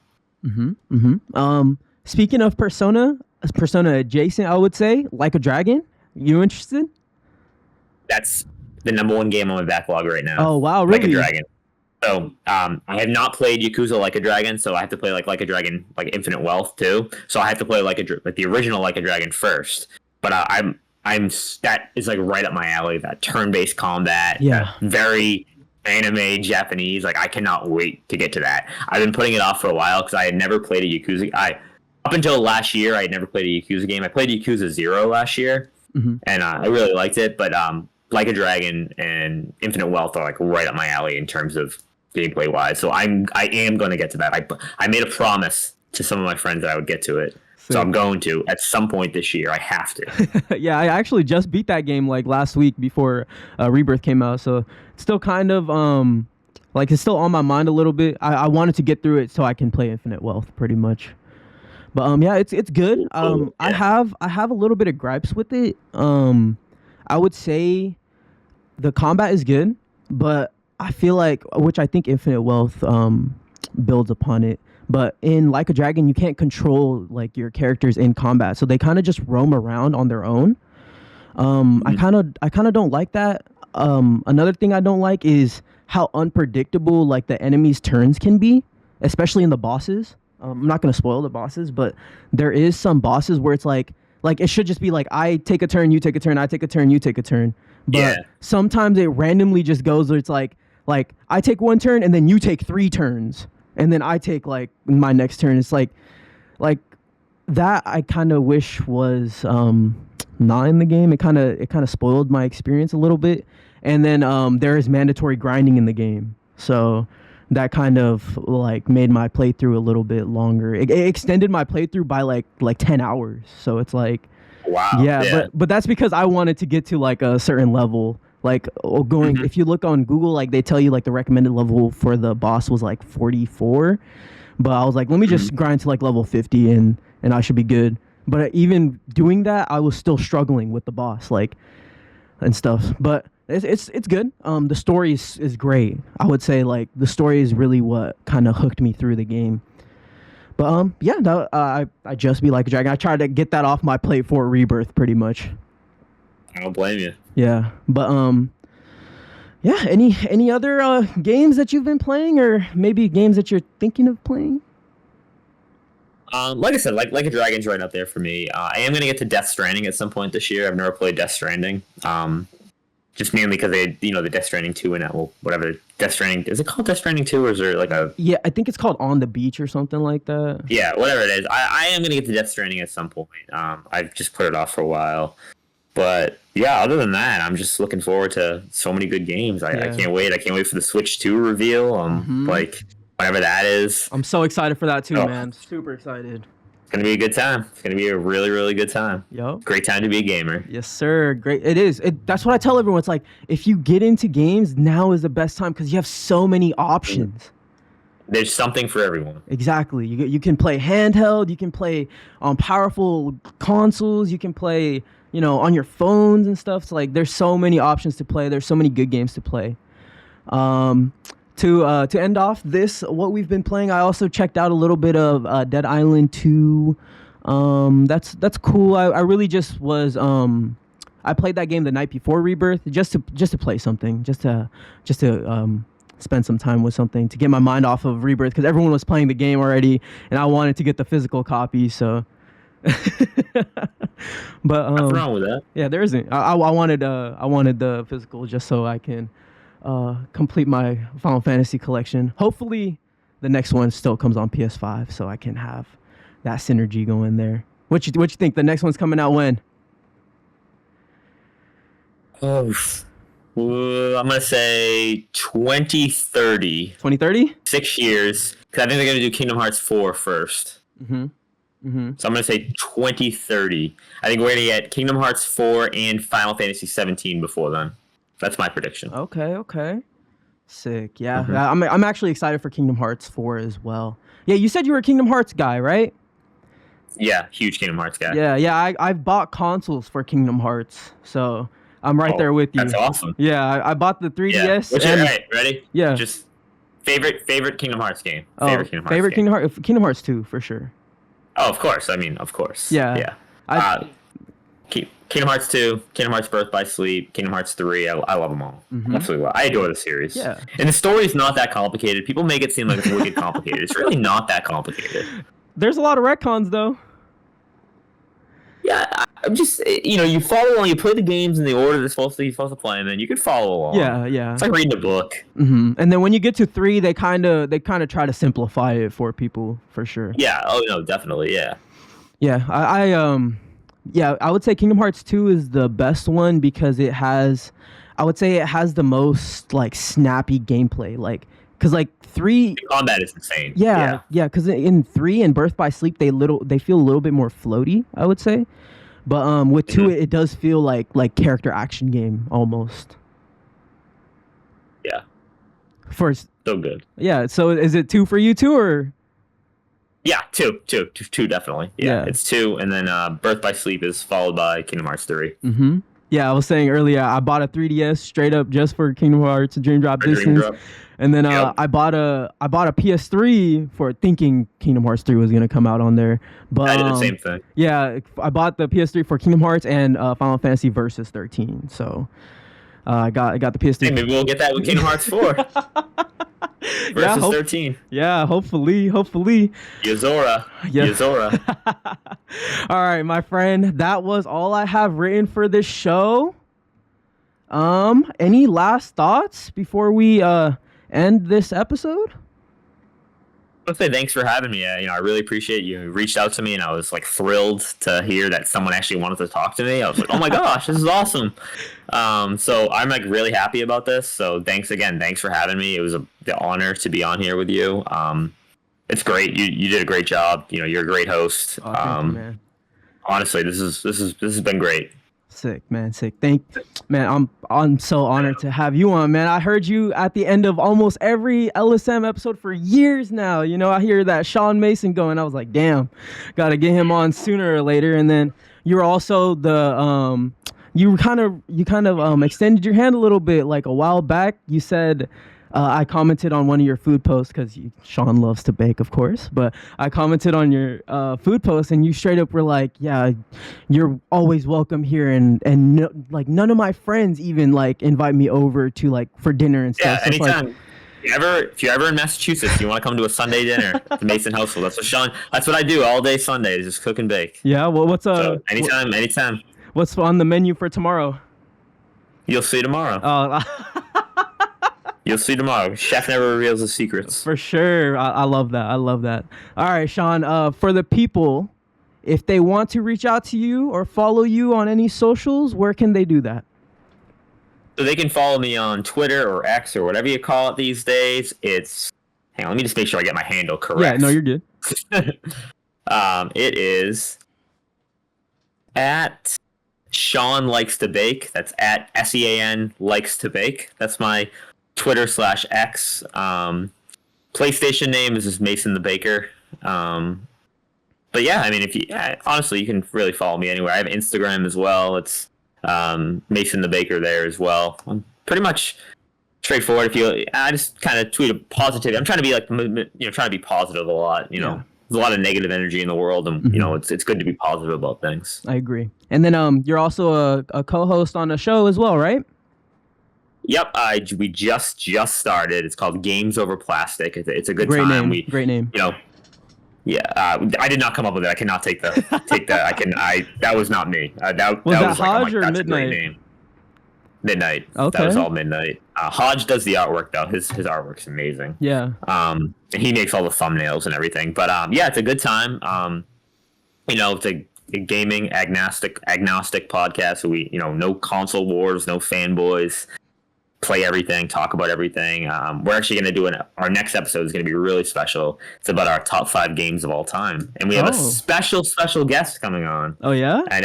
Speaking of Persona adjacent, I would say Like a Dragon. You interested? That's the number 1 game on my backlog right now. Oh wow, really? Like a Dragon. So I have not played Yakuza Like a Dragon, so I have to play like a Dragon, like Infinite Wealth too. So I have to play like the original Like a Dragon first. But I'm that is like right up my alley. That turn-based combat, Yeah. very anime Japanese. Like I cannot wait to get to that. I've been putting it off for a while because I had never played a Yakuza. Up until last year, I had never played a Yakuza game. I played Yakuza 0 last year, and I really liked it. But Like a Dragon and Infinite Wealth are like right up my alley in terms of gameplay wise. So I am going to get to that. I made a promise to some of my friends that I would get to it. So I'm going to at some point this year. I have to. Yeah, I actually just beat that game like last week before Rebirth came out. So it's still kind of like it's still on my mind a little bit. I wanted to get through it so I can play Infinite Wealth pretty much. But yeah, it's good. Yeah. I have a little bit of gripes with it. I would say the combat is good, but I feel like, which I think Infinite Wealth builds upon it. But in Like a Dragon, you can't control like your characters in combat, so they kind of just roam around on their own. I kind of don't like that. Another thing I don't like is how unpredictable like the enemies' turns can be, especially in the bosses. I'm not gonna spoil the bosses, but there is some bosses where it's like it should just be like I take a turn, you take a turn, I take a turn, you take a turn. But sometimes it randomly just goes where it's like I take one turn and then you take 3 turns. And then I take like my next turn. It's like that. I kind of wish was not in the game. It kind of spoiled my experience a little bit. And then there is mandatory grinding in the game, so that kind of like made my playthrough a little bit longer. It extended my playthrough by like 10 hours. So it's like, wow. Yeah. But that's because I wanted to get to like a certain level. Like if you look on Google, like they tell you like the recommended level for the boss was like 44, but I was like, let me just grind to like level 50 and I should be good. But even doing that, I was still struggling with the boss and stuff. But it's good. The story is great. I would say like the story is really what kind of hooked me through the game. But yeah, I just be Like a Dragon. I tried to get that off my plate for Rebirth pretty much. I don't blame you. Yeah, but yeah. Any other games that you've been playing, or maybe games that you're thinking of playing? Like I said, like a Dragon's right up there for me. I am gonna get to Death Stranding at some point this year. I've never played Death Stranding. Just mainly because they, the Death Stranding 2 and whatever Death Stranding is. It called Death Stranding 2, or is there like a? Yeah, I think it's called On the Beach or something like that. Yeah, whatever it is. I am gonna get to Death Stranding at some point. I've just put it off for a while. But yeah, other than that, I'm just looking forward to so many good games. I can't wait. I can't wait for the Switch 2 reveal. Like whatever that is. I'm so excited for that too, man. Super excited. It's gonna be a good time. It's gonna be a really, really good time. Yep. Great time to be a gamer. Yes, sir. Great. It is. That's what I tell everyone. It's like if you get into games, now is the best time because you have so many options. There's something for everyone. Exactly. You can play handheld. You can play on powerful consoles. You can play, on your phones and stuff. So like, there's so many options to play. There's so many good games to play. To end off this, what we've been playing, I also checked out a little bit of Dead Island 2. That's cool. I really just was I played that game the night before Rebirth just to play something, just to spend some time with something to get my mind off of Rebirth because everyone was playing the game already and I wanted to get the physical copy. So. But nothing wrong with that. Yeah, there isn't. I wanted the physical just so I can complete my Final Fantasy collection. Hopefully, the next one still comes on PS5, so I can have that synergy going there. What you think? The next one's coming out when? Oh, I'm gonna say 2030. 2030? 6 years, because I think they're gonna do Kingdom Hearts 4 first. Mm-hmm. So I'm going to say 2030. I think we're going to get Kingdom Hearts 4 and Final Fantasy 17 before then. That's my prediction. Okay. Sick. Yeah. I'm actually excited for Kingdom Hearts 4 as well. Yeah, you said you were a Kingdom Hearts guy, right? Yeah, huge Kingdom Hearts guy. Yeah. I've bought consoles for Kingdom Hearts, so I'm right there with you. That's awesome. Yeah, I bought the 3DS. Yeah. Right, ready? Yeah. Just favorite Kingdom Hearts game. Kingdom Hearts 2 for sure. Oh, of course. I mean, of course. Yeah. Kingdom Hearts 2, Kingdom Hearts Birth by Sleep, Kingdom Hearts 3. I love them all. Absolutely love. I adore the series. Yeah. And the story's not that complicated. People make it seem like it's wicked complicated. It's really not that complicated. There's a lot of retcons, though. Yeah, I'm just, you follow along. You play the games in the order you're supposed to play them in. You can follow along. Yeah. It's like reading a book. And then when you get to 3, they kind of try to simplify it for people, for sure. Yeah. Oh no, definitely. Yeah. Yeah. I would say Kingdom Hearts 2 is the best one because it has the most like snappy gameplay, like because like 3 the combat is insane. Yeah, because in 3 and Birth by Sleep they feel a little bit more floaty, I would say, but with 2 it does feel like character action game almost. Yeah. First. So good. Yeah. So is it 2 for you too, or? Yeah, two, definitely. Yeah, it's 2, and then Birth by Sleep is followed by Kingdom Hearts 3. Yeah, I was saying earlier, I bought a 3DS straight up just for Kingdom Hearts Dream Drop Distance, and then I bought a PS3 for thinking Kingdom Hearts 3 was gonna come out on there. But I did the same thing. Yeah, I bought the PS3 for Kingdom Hearts and Final Fantasy Versus 13. So I got the PS3. Hey, maybe we'll get that with Kingdom Hearts 4. Versus 13. Yeah, hopefully. Yozora. All right, my friend. That was all I have written for this show. Any last thoughts before we end this episode? I'll say thanks for having me. I really appreciate you. You reached out to me, and I was like thrilled to hear that someone actually wanted to talk to me. I was like, oh my gosh, this is awesome. So I'm like really happy about this. So thanks for having me. It was the honor to be on here with you. It's great. You did a great job. You're a great host. Thank you, man. Honestly, this has been great. Sick, man. I'm so honored to have you on, man. I heard you at the end of almost every LSM episode for years now. I hear that Sean Mason going. I was like, damn, gotta get him on sooner or later. And then you're also the you kind of extended your hand a little bit. Like a while back, you said. I commented on one of your food posts because Sean loves to bake, of course. But I commented on your food post, and you straight up were like, "Yeah, you're always welcome here." And none of my friends even invite me over to for dinner and stuff. Yeah, anytime. If you're ever in Massachusetts, you want to come to a Sunday dinner at the Mason household. That's what I do all day Sunday. Is just cook and bake. Yeah. Well, what's anytime. What's on the menu for tomorrow? You'll see tomorrow. Oh. You'll see tomorrow. Chef never reveals his secrets. For sure. I love that. All right, Sean, for the people, if they want to reach out to you or follow you on any socials, where can they do that? So they can follow me on Twitter or X or whatever you call it these days. Hang on, let me just make sure I get my handle correct. Yeah, no, you're good. It is at Sean Likes to Bake. That's at SEAN Likes to Bake. That's my Twitter/X. PlayStation name is just Mason the Baker. But yeah, I mean, honestly, you can really follow me anywhere. I have Instagram as well. It's Mason the Baker there as well. I'm pretty much straightforward. I just kind of tweet a positivity. I'm trying to be trying to be positive a lot. There's a lot of negative energy in the world, and it's good to be positive about things. I agree. And then you're also a co-host on a show as well, right? Yep, we just started. It's called Games Over Plastic. It's a good Great time. Name. Great name. Yeah, I did not come up with it. I cannot take that. That was not me. That was that's Hodge or a Midnight? great name. Midnight. Okay. That was all Midnight. Hodge does the artwork though. His artwork's amazing. Yeah. And he makes all the thumbnails and everything. But yeah, it's a good time. It's a gaming agnostic podcast. So we, no console wars, no fanboys. Play everything, talk about everything. We're actually going to do our next episode is going to be really special. It's about our top 5 games of all time. And we have a special guest coming on. Oh, yeah? And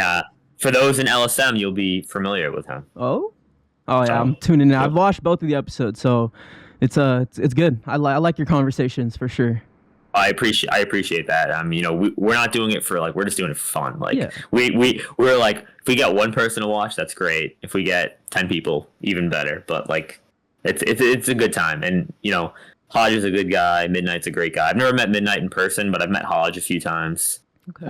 for those in LSM, you'll be familiar with him. Oh, yeah, I'm tuning in. I've watched both of the episodes, so it's good. I like your conversations for sure. I appreciate that. We're not doing it for we're just doing it for fun. Yeah. We're like, if we get one person to watch, that's great. If we get 10 people, even better. But it's a good time. And Hodge is a good guy. Midnight's a great guy. I've never met Midnight in person, but I've met Hodge a few times. Okay.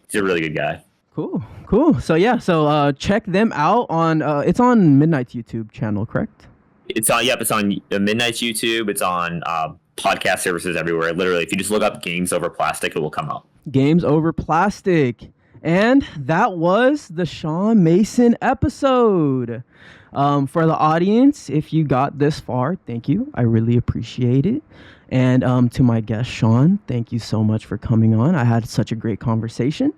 He's a really good guy. Cool. So check them out on it's on Midnight's YouTube channel, correct? It's on Midnight's YouTube. It's on podcast services everywhere. Literally, if you just look up Games Over Plastic, it will come up. Games Over Plastic. And that was the Sean Mason episode. For the audience, if you got this far, thank you. I really appreciate it. And to my guest, Sean, thank you so much for coming on. I had such a great conversation.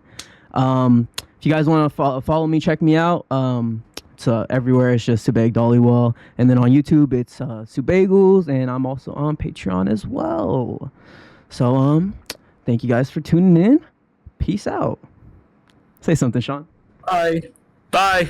If you guys want to follow me, check me out. It's everywhere. It's just Subeg Dollywell. And then on YouTube, it's Subegles. And I'm also on Patreon as well. So thank you guys for tuning in. Peace out. Say something, Sean. Bye.